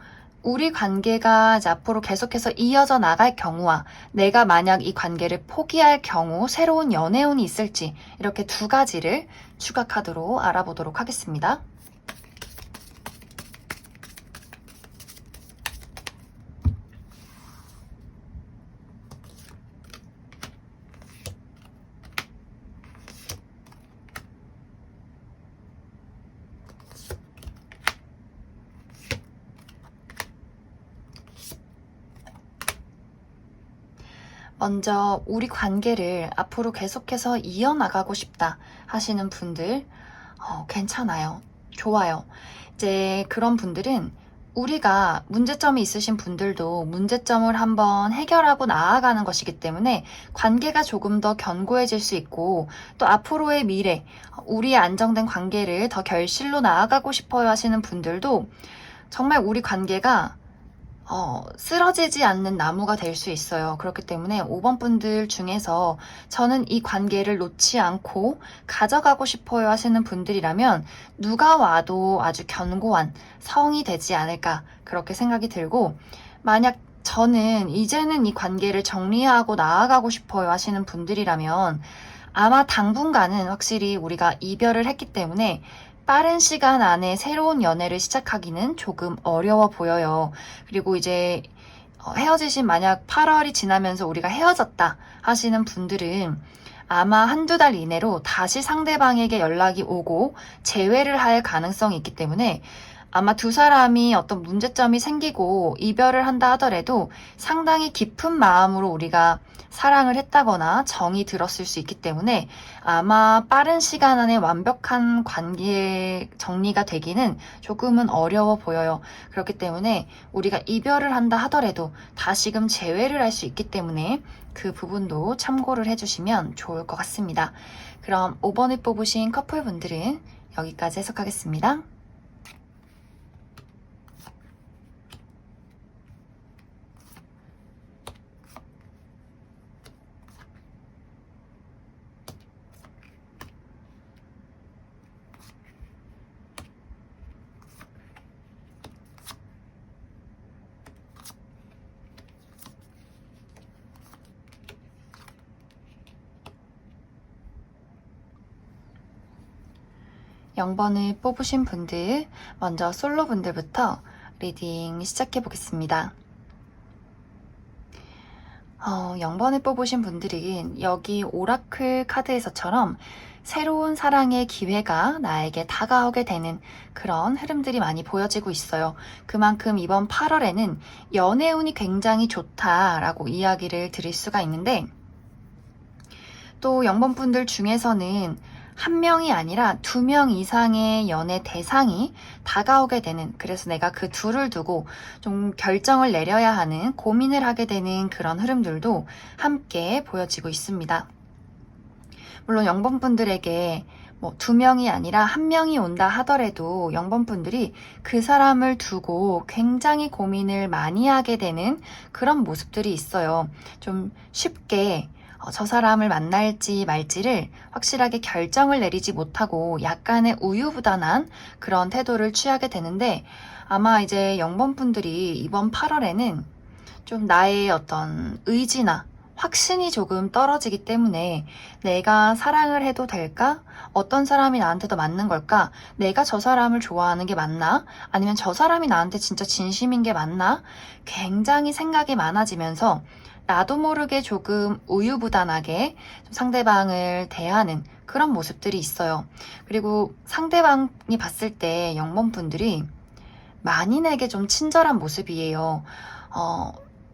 우리 관계가 이제 앞으로 계속해서 이어져 나갈 경우와 내가 만약 이 관계를 포기할 경우 새로운 연애운이 있을지, 이렇게 두 가지를 추가 카드로 알아보도록 하겠습니다. 먼저 우리 관계를 앞으로 계속해서 이어나가고 싶다 하시는 분들, 괜찮아요. 좋아요. 이제 그런 분들은 우리가 문제점이 있으신 분들도 문제점을 한번 해결하고 나아가는 것이기 때문에 관계가 조금 더 견고해질 수 있고, 또 앞으로의 미래, 우리의 안정된 관계를 더 결실로 나아가고 싶어요 하시는 분들도 정말 우리 관계가 쓰러지지 않는 나무가 될 수 있어요. 그렇기 때문에 5번 분들 중에서 저는 이 관계를 놓지 않고 가져가고 싶어요 하시는 분들이라면 누가 와도 아주 견고한 성이 되지 않을까, 그렇게 생각이 들고, 만약 저는 이제는 이 관계를 정리하고 나아가고 싶어요 하시는 분들이라면 아마 당분간은 확실히 우리가 이별을 했기 때문에 빠른 시간 안에 새로운 연애를 시작하기는 조금 어려워 보여요. 그리고 이제 헤어지신 만약 8월이 지나면서 우리가 헤어졌다 하시는 분들은 아마 한두 달 이내로 다시 상대방에게 연락이 오고 재회를 할 가능성이 있기 때문에 아마 두 사람이 어떤 문제점이 생기고 이별을 한다 하더라도 상당히 깊은 마음으로 우리가 사랑을 했다거나 정이 들었을 수 있기 때문에 아마 빠른 시간 안에 완벽한 관계 정리가 되기는 조금은 어려워 보여요. 그렇기 때문에 우리가 이별을 한다 하더라도 다시금 재회를 할 수 있기 때문에 그 부분도 참고를 해주시면 좋을 것 같습니다. 그럼 5번을 뽑으신 커플분들은 여기까지 해석하겠습니다. 0번을 뽑으신 분들, 먼저 솔로 분들부터 리딩 시작해 보겠습니다. 0번을 뽑으신 분들은 여기 오라클 카드에서처럼 새로운 사랑의 기회가 나에게 다가오게 되는 그런 흐름들이 많이 보여지고 있어요. 그만큼 이번 8월에는 연애운이 굉장히 좋다라고 이야기를 드릴 수가 있는데, 또 0번 분들 중에서는 한 명이 아니라 2명 이상의 연애 대상이 다가오게 되는, 그래서 내가 그 둘을 두고 좀 결정을 내려야 하는, 고민을 하게 되는 그런 흐름들도 함께 보여지고 있습니다. 물론 0번 분들에게 2명이 아니라 1명이 온다 하더라도 0번 분들이 그 사람을 두고 굉장히 고민을 많이 하게 되는 그런 모습들이 있어요. 좀 쉽게 저 사람을 만날지 말지를 확실하게 결정을 내리지 못하고 약간의 우유부단한 그런 태도를 취하게 되는데, 아마 이제 0번 분들이 이번 8월에는 좀 나의 어떤 의지나 확신이 조금 떨어지기 때문에 내가 사랑을 해도 될까? 어떤 사람이 나한테 더 맞는 걸까? 내가 저 사람을 좋아하는 게 맞나? 아니면 저 사람이 나한테 진짜 진심인 게 맞나? 굉장히 생각이 많아지면서 나도 모르게 조금 우유부단하게 상대방을 대하는 그런 모습들이 있어요. 그리고 상대방이 봤을 때 0번 분들이 만인에게 좀 친절한 모습이에요.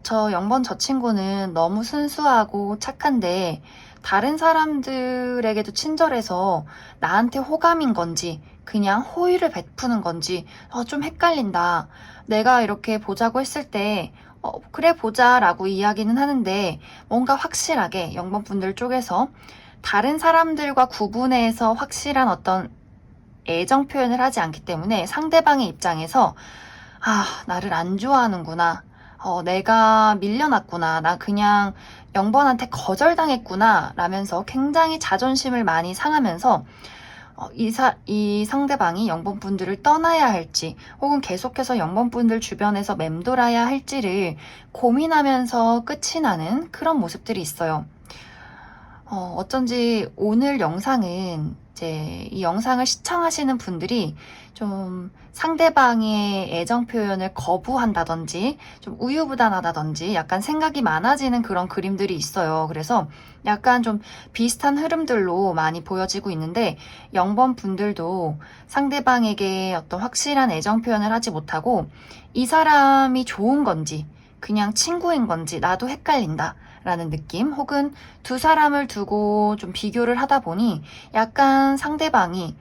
저 0번 저 친구는 너무 순수하고 착한데 다른 사람들에게도 친절해서 나한테 호감인 건지 그냥 호의를 베푸는 건지 좀 헷갈린다. 내가 이렇게 보자고 했을 때 그래 보자 라고 이야기는 하는데 뭔가 확실하게 0번 분들 쪽에서 다른 사람들과 구분해서 확실한 어떤 애정 표현을 하지 않기 때문에 상대방의 입장에서 나를 안 좋아하는구나. 내가 밀려났구나. 나 그냥 0번한테 거절당했구나. 라면서 굉장히 자존심을 많이 상하면서 이 상대방이 0번 분들을 떠나야 할지 혹은 계속해서 0번 분들 주변에서 맴돌아야 할지를 고민하면서 끝이 나는 그런 모습들이 있어요. 어쩐지 오늘 영상은 이제 이 영상을 시청하시는 분들이 좀 상대방의 애정 표현을 거부한다든지 좀 우유부단하다든지 약간 생각이 많아지는 그런 그림들이 있어요. 그래서 약간 좀 비슷한 흐름들로 많이 보여지고 있는데 0번 분들도 상대방에게 어떤 확실한 애정 표현을 하지 못하고 이 사람이 좋은 건지 그냥 친구인 건지 나도 헷갈린다. 라는 느낌 혹은 두 사람을 두고 좀 비교를 하다 보니 약간 상대방이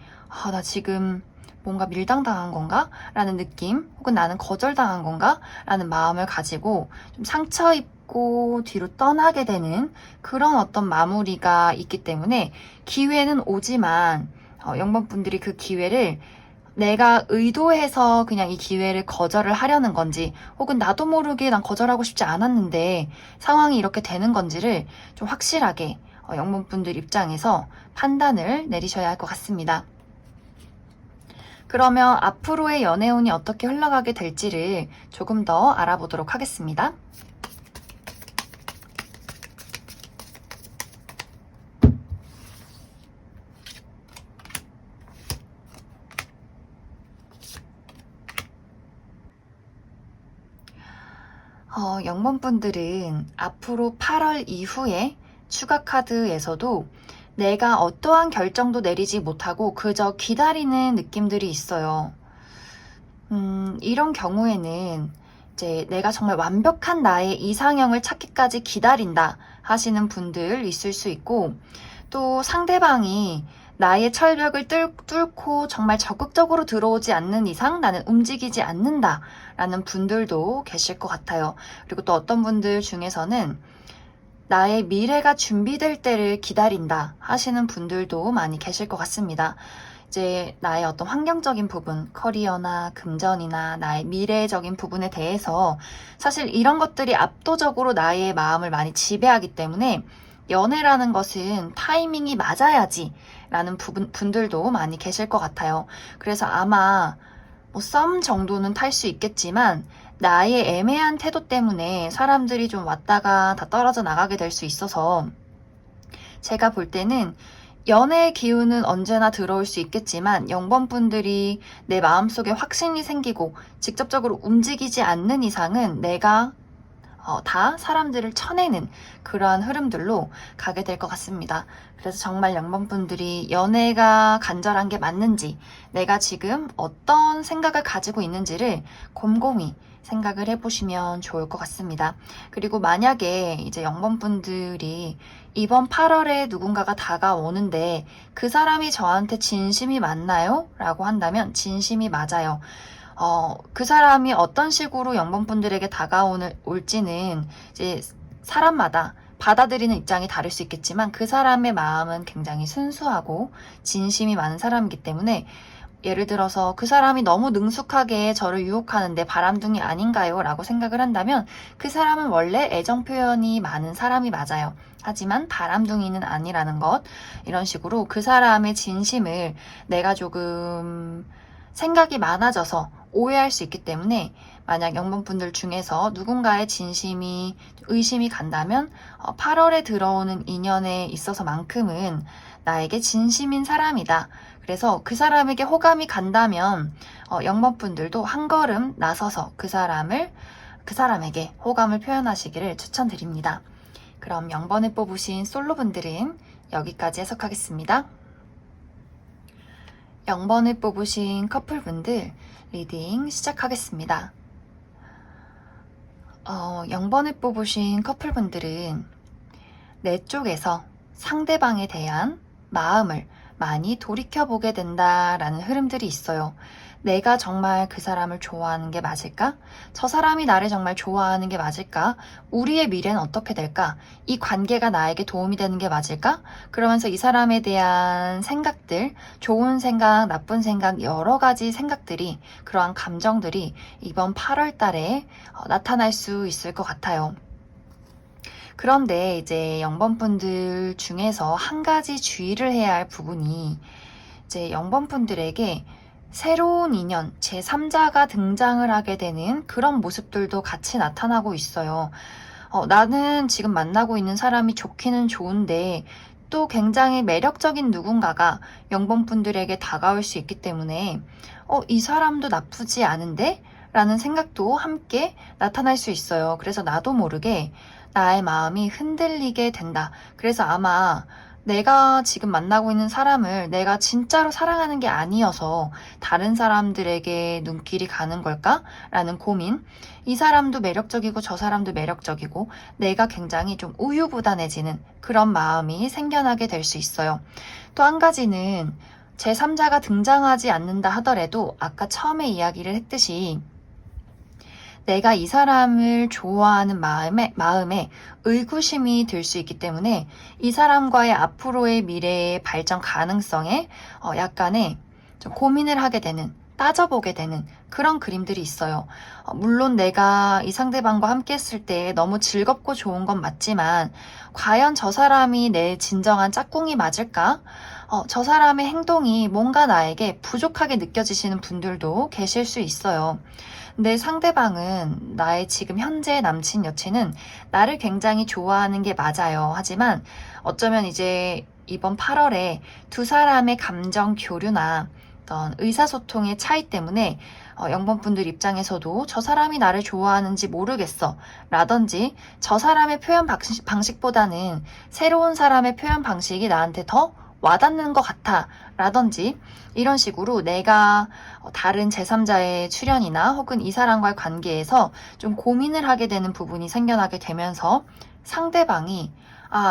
나 지금 뭔가 밀당당한 건가? 라는 느낌 혹은 나는 거절당한 건가? 라는 마음을 가지고 좀 상처 입고 뒤로 떠나게 되는 그런 어떤 마무리가 있기 때문에 기회는 오지만 0번 분들이 그 기회를 내가 의도해서 그냥 이 기회를 거절을 하려는 건지 혹은 나도 모르게 난 거절하고 싶지 않았는데 상황이 이렇게 되는 건지를 좀 확실하게 0번 분들 입장에서 판단을 내리셔야 할 것 같습니다. 그러면 앞으로의 연애운이 어떻게 흘러가게 될지를 조금 더 알아보도록 하겠습니다. 영번 분들은 앞으로 8월 이후에 추가 카드에서도 내가 어떠한 결정도 내리지 못하고 그저 기다리는 느낌들이 있어요. 이런 경우에는 이제 내가 정말 완벽한 나의 이상형을 찾기까지 기다린다 하시는 분들 있을 수 있고 또 상대방이 나의 철벽을 뚫고 정말 적극적으로 들어오지 않는 이상 나는 움직이지 않는다 라는 분들도 계실 것 같아요. 그리고 또 어떤 분들 중에서는 나의 미래가 준비될 때를 기다린다 하시는 분들도 많이 계실 것 같습니다. 이제 나의 어떤 환경적인 부분, 커리어나 금전이나 나의 미래적인 부분에 대해서 사실 이런 것들이 압도적으로 나의 마음을 많이 지배하기 때문에 연애라는 것은 타이밍이 맞아야지 라는 분들도 많이 계실 것 같아요. 그래서 아마 썸 정도는 탈 수 있겠지만 나의 애매한 태도 때문에 사람들이 좀 왔다가 다 떨어져 나가게 될 수 있어서 제가 볼 때는 연애의 기운은 언제나 들어올 수 있겠지만 0번 분들이 내 마음속에 확신이 생기고 직접적으로 움직이지 않는 이상은 내가 다 사람들을 쳐내는 그러한 흐름들로 가게 될 것 같습니다. 그래서 정말 0번 분들이 연애가 간절한 게 맞는지 내가 지금 어떤 생각을 가지고 있는지를 곰곰이 생각을 해보시면 좋을 것 같습니다. 그리고 만약에 이제 0번 분들이 이번 8월에 누군가가 다가오는데 그 사람이 저한테 진심이 맞나요? 라고 한다면 진심이 맞아요. 그 사람이 어떤 식으로 0번 분들에게 다가올지는 이제 사람마다 받아들이는 입장이 다를 수 있겠지만 그 사람의 마음은 굉장히 순수하고 진심이 많은 사람이기 때문에 예를 들어서 그 사람이 너무 능숙하게 저를 유혹하는데 바람둥이 아닌가요? 라고 생각을 한다면 그 사람은 원래 애정 표현이 많은 사람이 맞아요. 하지만 바람둥이는 아니라는 것. 이런 식으로 그 사람의 진심을 내가 조금 생각이 많아져서 오해할 수 있기 때문에 만약 0번 분들 중에서 누군가의 진심이 의심이 간다면 8월에 들어오는 인연에 있어서만큼은 나에게 진심인 사람이다. 그래서 그 사람에게 호감이 간다면 0번 분들도 한 걸음 나서서 그 사람에게 호감을 표현하시기를 추천드립니다. 그럼 0번을 뽑으신 솔로분들은 여기까지 해석하겠습니다. 0번을 뽑으신 커플분들 리딩 시작하겠습니다. 0번을 뽑으신 커플분들은 내 쪽에서 상대방에 대한 마음을 많이 돌이켜보게 된다라는 흐름들이 있어요. 내가 정말 그 사람을 좋아하는 게 맞을까? 저 사람이 나를 정말 좋아하는 게 맞을까? 우리의 미래는 어떻게 될까? 이 관계가 나에게 도움이 되는 게 맞을까? 그러면서 이 사람에 대한 생각들, 좋은 생각, 나쁜 생각, 여러 가지 생각들이, 그러한 감정들이 이번 8월 달에 나타날 수 있을 것 같아요. 그런데 이제 0번분들 중에서 한 가지 주의를 해야 할 부분이 이제 0번분들에게 새로운 인연, 제3자가 등장을 하게 되는 그런 모습들도 같이 나타나고 있어요. 나는 지금 만나고 있는 사람이 좋기는 좋은데 또 굉장히 매력적인 누군가가 0번분들에게 다가올 수 있기 때문에 이 사람도 나쁘지 않은데? 라는 생각도 함께 나타날 수 있어요. 그래서 나도 모르게 나의 마음이 흔들리게 된다. 그래서 아마 내가 지금 만나고 있는 사람을 내가 진짜로 사랑하는 게 아니어서 다른 사람들에게 눈길이 가는 걸까? 라는 고민. 이 사람도 매력적이고 저 사람도 매력적이고 내가 굉장히 좀 우유부단해지는 그런 마음이 생겨나게 될 수 있어요. 또 한 가지는 제3자가 등장하지 않는다 하더라도 아까 처음에 이야기를 했듯이 내가 이 사람을 좋아하는 마음에 의구심이 들 수 있기 때문에 이 사람과의 앞으로의 미래의 발전 가능성에 약간의 좀 고민을 하게 되는, 따져보게 되는 그런 그림들이 있어요. 물론 내가 이 상대방과 함께 했을 때 너무 즐겁고 좋은 건 맞지만 과연 저 사람이 내 진정한 짝꿍이 맞을까? 저 사람의 행동이 뭔가 나에게 부족하게 느껴지시는 분들도 계실 수 있어요. 근데 상대방은 나의 지금 현재 남친 여친은 나를 굉장히 좋아하는 게 맞아요. 하지만 어쩌면 이제 이번 8월에 두 사람의 감정 교류나 어떤 의사소통의 차이 때문에 0번분들 입장에서도 저 사람이 나를 좋아하는지 모르겠어 라든지 저 사람의 표현 방식보다는 새로운 사람의 표현 방식이 나한테 더 와닿는 것 같아 라든지 이런 식으로 내가 다른 제3자의 출연이나 혹은 이 사람과의 관계에서 좀 고민을 하게 되는 부분이 생겨나게 되면서 상대방이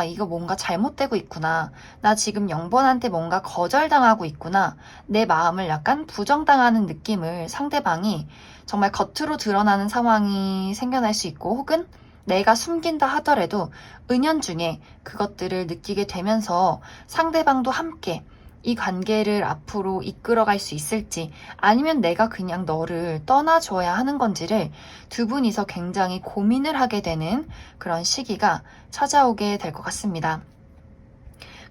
이거 뭔가 잘못되고 있구나. 나 지금 0번한테 뭔가 거절당하고 있구나. 내 마음을 약간 부정당하는 느낌을 상대방이 정말 겉으로 드러나는 상황이 생겨날 수 있고 혹은 내가 숨긴다 하더라도 은연중에 그것들을 느끼게 되면서 상대방도 함께 이 관계를 앞으로 이끌어갈 수 있을지 아니면 내가 그냥 너를 떠나줘야 하는 건지를 두 분이서 굉장히 고민을 하게 되는 그런 시기가 찾아오게 될 것 같습니다.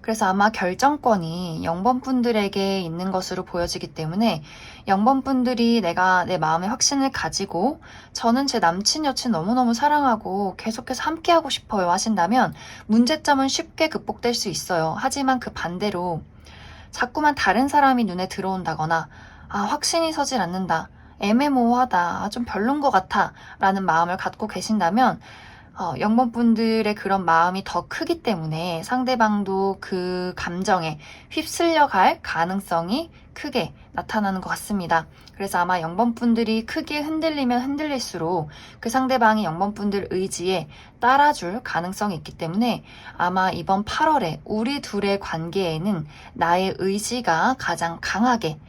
그래서 아마 결정권이 0번분들에게 있는 것으로 보여지기 때문에 0번분들이 내가 내 마음의 확신을 가지고 저는 제 남친 여친 너무너무 사랑하고 계속해서 함께하고 싶어요 하신다면 문제점은 쉽게 극복될 수 있어요. 하지만 그 반대로 자꾸만 다른 사람이 눈에 들어온다거나 확신이 서질 않는다. 애매모호하다. 좀 별론 것 같아. 라는 마음을 갖고 계신다면 0번분들의 그런 마음이 더 크기 때문에 상대방도 그 감정에 휩쓸려 갈 가능성이 크게 나타나는 것 같습니다. 그래서 아마 0번분들이 크게 흔들리면 흔들릴수록 그 상대방이 0번분들 의지에 따라줄 가능성이 있기 때문에 아마 이번 8월에 우리 둘의 관계에는 나의 의지가 가장 강하게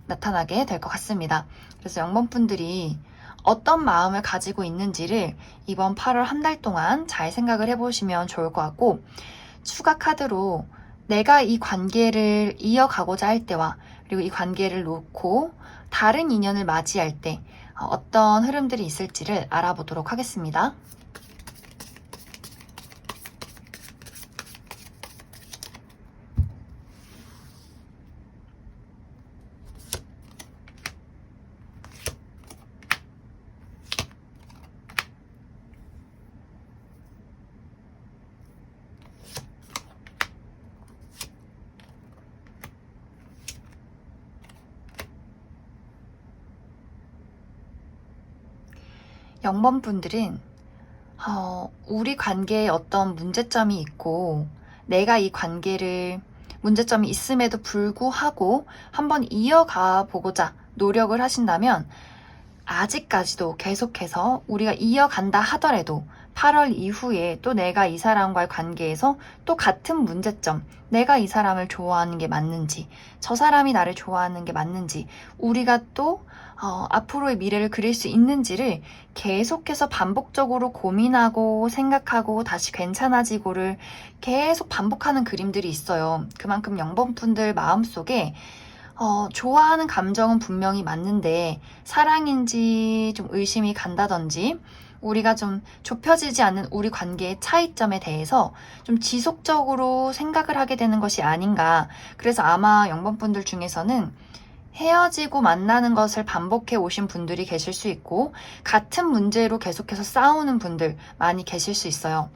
나타나게 될 것 같습니다. 그래서 0번분들이 어떤 마음을 가지고 있는지를 이번 8월 한 달 동안 잘 생각을 해보시면 좋을 것 같고 추가 카드로 내가 이 관계를 이어가고자 할 때와 그리고 이 관계를 놓고 다른 인연을 맞이할 때 어떤 흐름들이 있을지를 알아보도록 하겠습니다. 0번분들은 우리 관계에 어떤 문제점이 있고 내가 이 관계를 문제점이 있음에도 불구하고 한번 이어가 보고자 노력을 하신다면 아직까지도 계속해서 우리가 이어간다 하더라도 8월 이후에 또 내가 이 사람과의 관계에서 또 같은 문제점, 내가 이 사람을 좋아하는 게 맞는지, 저 사람이 나를 좋아하는 게 맞는지, 우리가 또 앞으로의 미래를 그릴 수 있는지를 계속해서 반복적으로 고민하고 생각하고 다시 괜찮아지고를 계속 반복하는 그림들이 있어요. 그만큼 0번분들 마음속에 좋아하는 감정은 분명히 맞는데 사랑인지 좀 의심이 간다든지 우리가 좀 좁혀지지 않는 우리 관계의 차이점에 대해서 좀 지속적으로 생각을 하게 되는 것이 아닌가. 그래서 아마 0번분들 중에서는 헤어지고 만나는 것을 반복해 오신 분들이 계실 수 있고 같은 문제로 계속해서 싸우는 분들 많이 계실 수 있어요.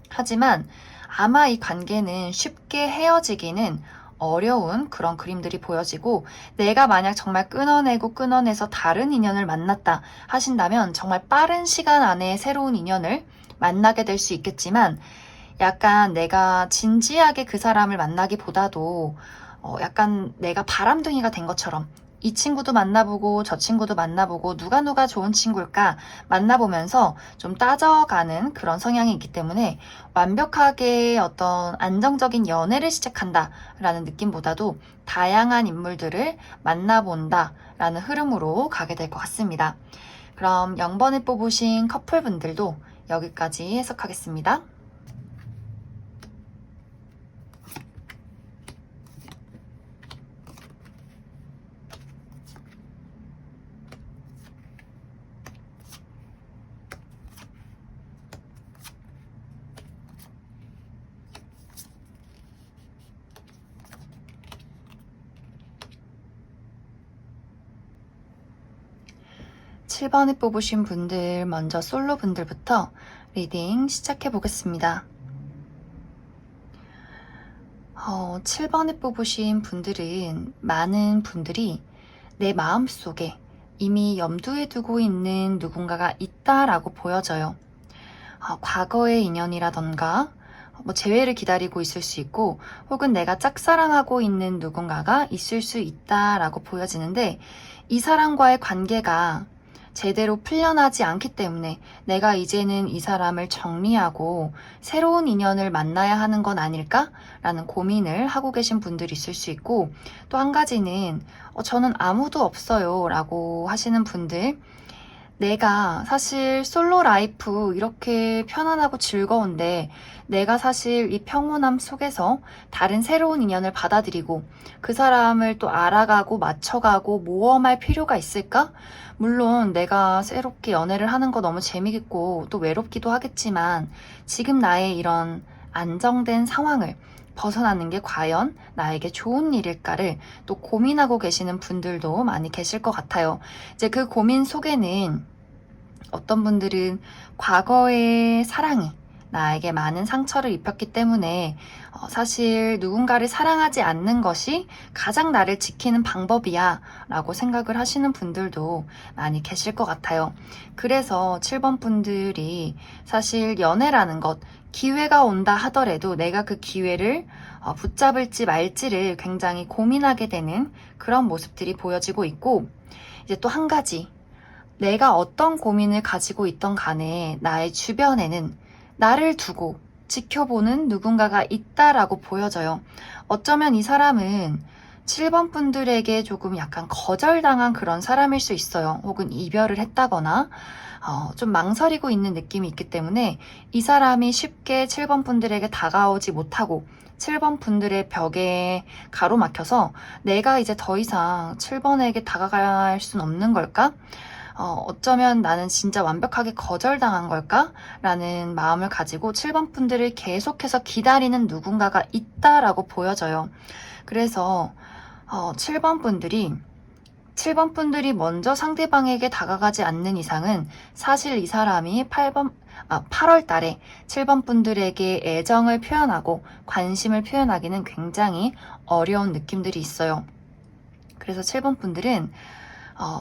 하지만 아마 이 관계는 쉽게 헤어지기는 어려운 그런 그림들이 보여지고 내가 만약 정말 끊어내서 다른 인연을 만났다 하신다면 정말 빠른 시간 안에 새로운 인연을 만나게 될 수 있겠지만 약간 내가 진지하게 그 사람을 만나기보다도 약간 내가 바람둥이가 된 것처럼 이 친구도 만나보고 저 친구도 만나보고 누가 좋은 친구일까 만나보면서 좀 따져가는 그런 성향이 있기 때문에 완벽하게 어떤 안정적인 연애를 시작한다라는 느낌보다도 다양한 인물들을 만나본다라는 흐름으로 가게 될 것 같습니다. 그럼 0번을 뽑으신 커플분들도 여기까지 해석하겠습니다. 7번을 뽑으신 분들, 먼저 솔로 분들부터 리딩 시작해 보겠습니다. 7번을 뽑으신 분들은 많은 분들이 내 마음속에 이미 염두에 두고 있는 누군가가 있다라고 보여져요. 과거의 인연이라던가 재회를 기다리고 있을 수 있고 혹은 내가 짝사랑하고 있는 누군가가 있을 수 있다라고 보여지는데 이 사람과의 관계가 제대로 풀려나지 않기 때문에 내가 이제는 이 사람을 정리하고 새로운 인연을 만나야 하는 건 아닐까라는 고민을 하고 계신 분들이 있을 수 있고 또 한 가지는 저는 아무도 없어요 라고 하시는 분들 내가 사실 솔로 라이프 이렇게 편안하고 즐거운데 내가 사실 이 평온함 속에서 다른 새로운 인연을 받아들이고 그 사람을 또 알아가고 맞춰가고 모험할 필요가 있을까? 물론 내가 새롭게 연애를 하는 거 너무 재미있고 또 외롭기도 하겠지만 지금 나의 이런 안정된 상황을 벗어나는 게 과연 나에게 좋은 일일까를 또 고민하고 계시는 분들도 많이 계실 것 같아요. 이제 그 고민 속에는 어떤 분들은 과거의 사랑이 나에게 많은 상처를 입혔기 때문에 사실 누군가를 사랑하지 않는 것이 가장 나를 지키는 방법이야 라고 생각을 하시는 분들도 많이 계실 것 같아요. 그래서 7번 분들이 사실 연애라는 것 기회가 온다 하더라도 내가 그 기회를 붙잡을지 말지를 굉장히 고민하게 되는 그런 모습들이 보여지고 있고 이제 또 한 가지 내가 어떤 고민을 가지고 있던 간에 나의 주변에는 나를 두고 지켜보는 누군가가 있다라고 보여져요. 어쩌면 이 사람은 7번 분들에게 조금 약간 거절당한 그런 사람일 수 있어요. 혹은 이별을 했다거나 좀 망설이고 있는 느낌이 있기 때문에 이 사람이 쉽게 7번 분들에게 다가오지 못하고 7번 분들의 벽에 가로막혀서 내가 이제 더 이상 7번에게 다가갈 순 없는 걸까? 어쩌면 나는 진짜 완벽하게 거절당한 걸까? 라는 마음을 가지고 7번 분들을 계속해서 기다리는 누군가가 있다라고 보여져요. 그래서 7번 분들이 먼저 상대방에게 다가가지 않는 이상은 사실 이 사람이 8월 달에 7번 분들에게 애정을 표현하고 관심을 표현하기는 굉장히 어려운 느낌들이 있어요. 그래서 7번 분들은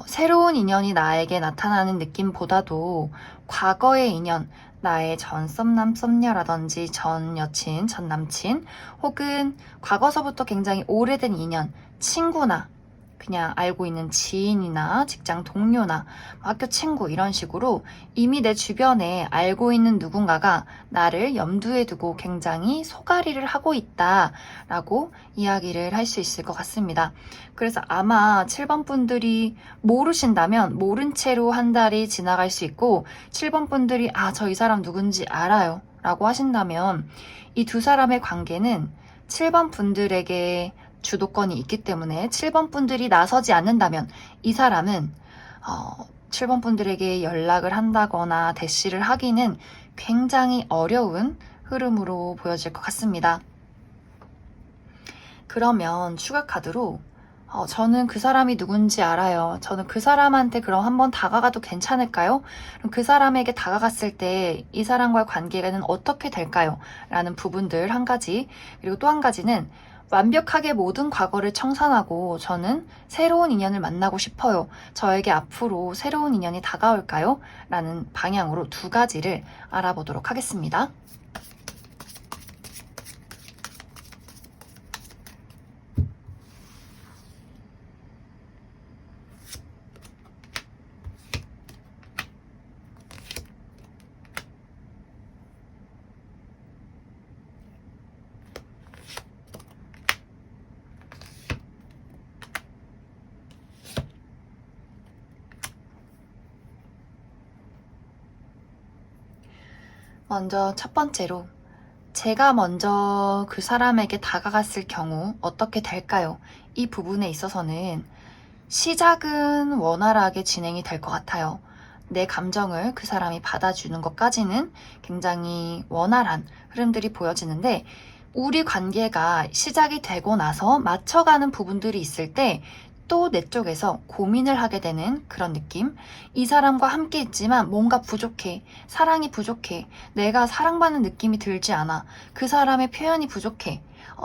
새로운 인연이 나에게 나타나는 느낌보다도 과거의 인연, 나의 전 썸남 썸녀라든지 전 여친, 전 남친 혹은 과거서부터 굉장히 오래된 인연, 친구나 그냥 알고 있는 지인이나 직장 동료나 학교 친구 이런 식으로 이미 내 주변에 알고 있는 누군가가 나를 염두에 두고 굉장히 소가리를 하고 있다라고 이야기를 할 수 있을 것 같습니다. 그래서 아마 7번 분들이 모르신다면 모른 채로 한 달이 지나갈 수 있고 7번 분들이 저 이 사람 누군지 알아요 라고 하신다면 이 두 사람의 관계는 7번 분들에게 주도권이 있기 때문에 7번 분들이 나서지 않는다면 이 사람은 7번 분들에게 연락을 한다거나 대시를 하기는 굉장히 어려운 흐름으로 보여질 것 같습니다. 그러면 추가 카드로 저는 그 사람이 누군지 알아요. 저는 그 사람한테 그럼 한번 다가가도 괜찮을까요? 그럼 그 사람에게 다가갔을 때 이 사람과의 관계는 어떻게 될까요? 라는 부분들 한 가지. 그리고 또 한 가지는 완벽하게 모든 과거를 청산하고 저는 새로운 인연을 만나고 싶어요. 저에게 앞으로 새로운 인연이 다가올까요? 라는 방향으로 두 가지를 알아보도록 하겠습니다. 먼저 첫 번째로 제가 먼저 그 사람에게 다가갔을 경우 어떻게 될까요? 이 부분에 있어서는 시작은 원활하게 진행이 될 것 같아요. 내 감정을 그 사람이 받아주는 것까지는 굉장히 원활한 흐름들이 보여지는데 우리 관계가 시작이 되고 나서 맞춰가는 부분들이 있을 때 또 내 쪽에서 고민을 하게 되는 그런 느낌. 이 사람과 함께 있지만 뭔가 부족해. 사랑이 부족해. 내가 사랑받는 느낌이 들지 않아. 그 사람의 표현이 부족해.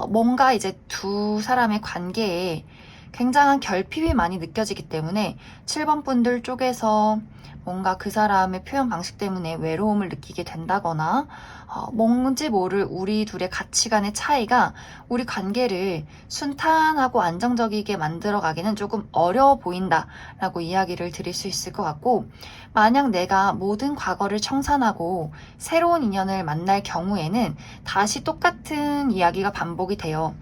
뭔가 이제 두 사람의 관계에 굉장한 결핍이 많이 느껴지기 때문에 7번 분들 쪽에서 뭔가 그 사람의 표현 방식 때문에 외로움을 느끼게 된다거나 뭔지 모를 우리 둘의 가치관의 차이가 우리 관계를 순탄하고 안정적이게 만들어가기는 조금 어려워 보인다라고 이야기를 드릴 수 있을 것 같고 만약 내가 모든 과거를 청산하고 새로운 인연을 만날 경우에는 다시 똑같은 이야기가 반복이 돼요.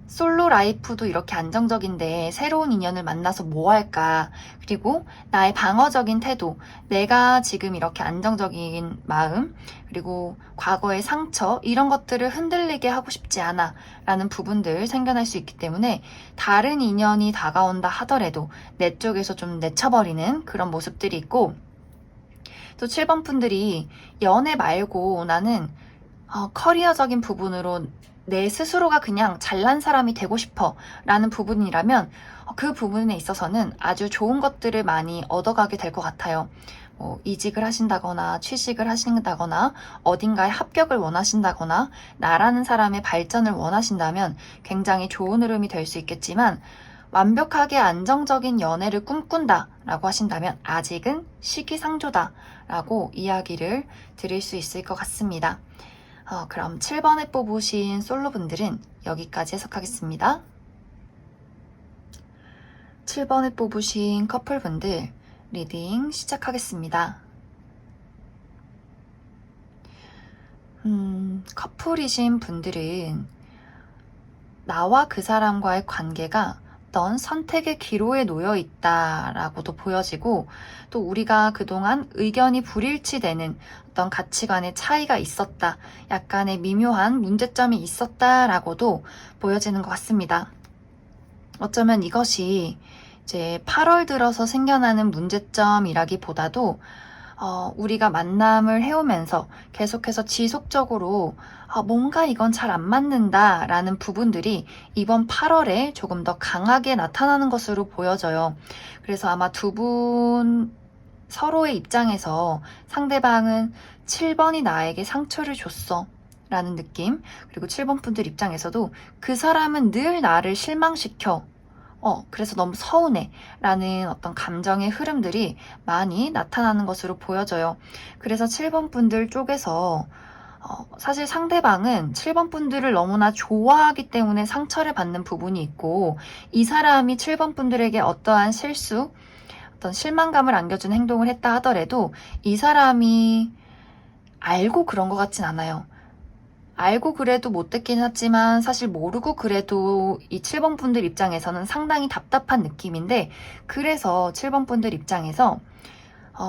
솔로 라이프도 이렇게 안정적인데 새로운 인연을 만나서 뭐 할까? 그리고 나의 방어적인 태도, 내가 지금 이렇게 안정적인 마음, 그리고 과거의 상처, 이런 것들을 흔들리게 하고 싶지 않아 라는 부분들 생겨날 수 있기 때문에 다른 인연이 다가온다 하더라도 내 쪽에서 좀 내쳐버리는 그런 모습들이 있고 또 7번 분들이 연애 말고 나는 커리어적인 부분으로 내 스스로가 그냥 잘난 사람이 되고 싶어 라는 부분이라면 그 부분에 있어서는 아주 좋은 것들을 많이 얻어가게 될 것 같아요. 이직을 하신다거나 취직을 하신다거나 어딘가에 합격을 원하신다거나 나라는 사람의 발전을 원하신다면 굉장히 좋은 흐름이 될 수 있겠지만 완벽하게 안정적인 연애를 꿈꾼다 라고 하신다면 아직은 시기상조다 라고 이야기를 드릴 수 있을 것 같습니다. 그럼 7번에 뽑으신 솔로분들은 여기까지 해석하겠습니다. 7번에 뽑으신 커플분들 리딩 시작하겠습니다. 커플이신 분들은 나와 그 사람과의 관계가 어떤 선택의 기로에 놓여 있다라고도 보여지고 또 우리가 그동안 의견이 불일치되는 어떤 가치관의 차이가 있었다. 약간의 미묘한 문제점이 있었다라고도 보여지는 것 같습니다. 어쩌면 이것이 이제 8월 들어서 생겨나는 문제점이라기보다도 우리가 만남을 해오면서 계속해서 지속적으로 뭔가 이건 잘 안 맞는다 라는 부분들이 이번 8월에 조금 더 강하게 나타나는 것으로 보여져요. 그래서 아마 두 분 서로의 입장에서 상대방은 7번이 나에게 상처를 줬어 라는 느낌, 그리고 7번 분들 입장에서도 그 사람은 늘 나를 실망시켜 그래서 너무 서운해 라는 어떤 감정의 흐름들이 많이 나타나는 것으로 보여져요. 그래서 7번 분들 쪽에서 사실 상대방은 7번 분들을 너무나 좋아하기 때문에 상처를 받는 부분이 있고, 이 사람이 7번 분들에게 어떠한 실수, 어떤 실망감을 안겨준 행동을 했다 하더라도 이 사람이 알고 그런 것 같진 않아요. 알고 그래도 못됐긴 하지만 사실 모르고 그래도 이 7번 분들 입장에서는 상당히 답답한 느낌인데, 그래서 7번 분들 입장에서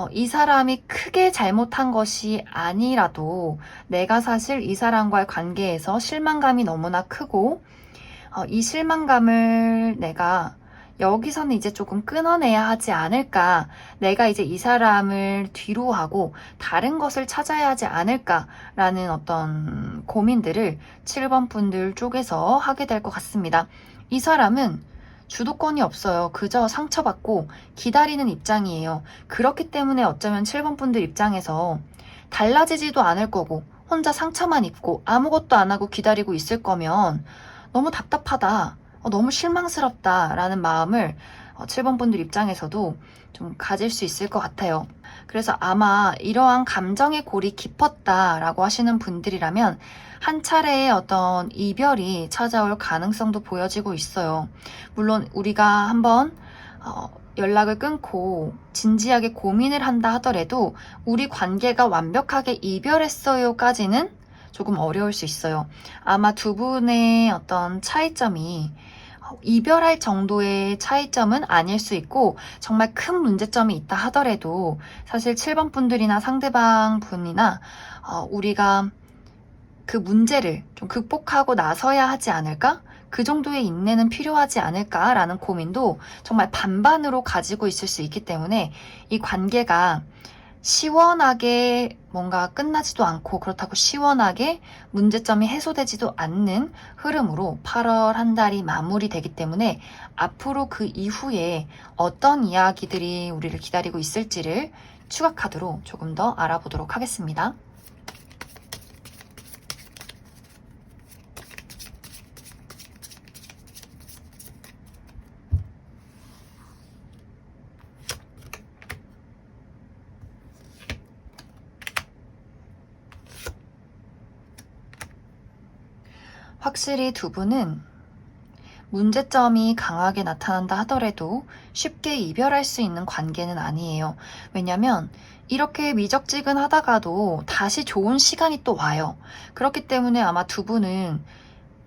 이 사람이 크게 잘못한 것이 아니라도 내가 사실 이 사람과의 관계에서 실망감이 너무나 크고, 이 실망감을 내가 여기서는 이제 조금 끊어내야 하지 않을까, 내가 이제 이 사람을 뒤로 하고 다른 것을 찾아야 하지 않을까라는 어떤 고민들을 7번 분들 쪽에서 하게 될 것 같습니다. 이 사람은 주도권이 없어요. 그저 상처받고 기다리는 입장이에요. 그렇기 때문에 어쩌면 7번 분들 입장에서 달라지지도 않을 거고 혼자 상처만 입고 아무것도 안 하고 기다리고 있을 거면 너무 답답하다, 너무 실망스럽다라는 마음을 7번 분들 입장에서도 좀 가질 수 있을 것 같아요. 그래서 아마 이러한 감정의 골이 깊었다라고 하시는 분들이라면 한 차례의 어떤 이별이 찾아올 가능성도 보여지고 있어요. 물론 우리가 한번 연락을 끊고 진지하게 고민을 한다 하더라도 우리 관계가 완벽하게 이별했어요까지는 조금 어려울 수 있어요. 아마 두 분의 어떤 차이점이 이별할 정도의 차이점은 아닐 수 있고, 정말 큰 문제점이 있다 하더라도 사실 7번 분들이나 상대방 분이나 우리가 그 문제를 좀 극복하고 나서야 하지 않을까? 그 정도의 인내는 필요하지 않을까라는 고민도 정말 반반으로 가지고 있을 수 있기 때문에, 이 관계가 시원하게 뭔가 끝나지도 않고 그렇다고 시원하게 문제점이 해소되지도 않는 흐름으로 8월 한 달이 마무리되기 때문에 앞으로 그 이후에 어떤 이야기들이 우리를 기다리고 있을지를 추가 카드로 조금 더 알아보도록 하겠습니다. 확실히 두 분은 문제점이 강하게 나타난다 하더라도 쉽게 이별할 수 있는 관계는 아니에요. 왜냐면 이렇게 미적지근하다가도 다시 좋은 시간이 또 와요. 그렇기 때문에 아마 두 분은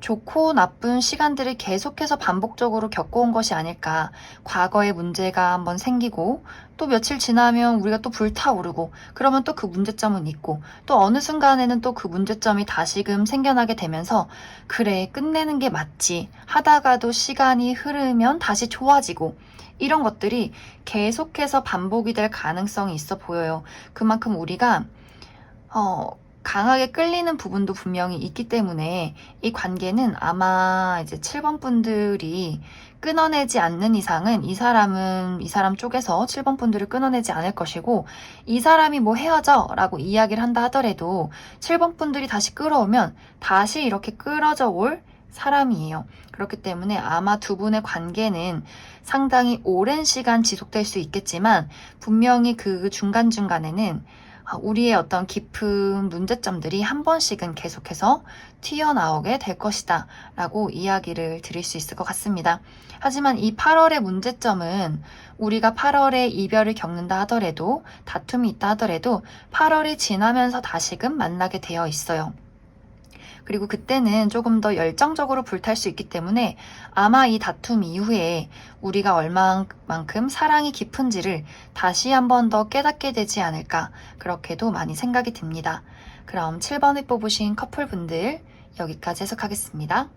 좋고 나쁜 시간들을 계속해서 반복적으로 겪어온 것이 아닐까. 과거에 문제가 한번 생기고 또 며칠 지나면 우리가 또 불타오르고 그러면 또 그 문제점은 있고 또 어느 순간에는 또 그 문제점이 다시금 생겨나게 되면서 그래, 끝내는 게 맞지 하다가도 시간이 흐르면 다시 좋아지고, 이런 것들이 계속해서 반복이 될 가능성이 있어 보여요. 그만큼 우리가 강하게 끌리는 부분도 분명히 있기 때문에 이 관계는 아마 이제 7번 분들이 끊어내지 않는 이상은 이 사람 쪽에서 7번 분들을 끊어내지 않을 것이고, 이 사람이 뭐 헤어져 라고 이야기를 한다 하더라도 7번 분들이 다시 끌어오면 다시 이렇게 끌어져 올 사람이에요. 그렇기 때문에 아마 두 분의 관계는 상당히 오랜 시간 지속될 수 있겠지만 분명히 그 중간중간에는 우리의 어떤 깊은 문제점들이 한 번씩은 계속해서 튀어나오게 될 것이다 라고 이야기를 드릴 수 있을 것 같습니다. 하지만 이 8월의 문제점은 우리가 8월에 이별을 겪는다 하더라도, 다툼이 있다 하더라도 8월이 지나면서 다시금 만나게 되어 있어요. 그리고 그때는 조금 더 열정적으로 불탈 수 있기 때문에 아마 이 다툼 이후에 우리가 얼마만큼 사랑이 깊은지를 다시 한 번 더 깨닫게 되지 않을까, 그렇게도 많이 생각이 듭니다. 그럼 7번을 뽑으신 커플분들 여기까지 해석하겠습니다.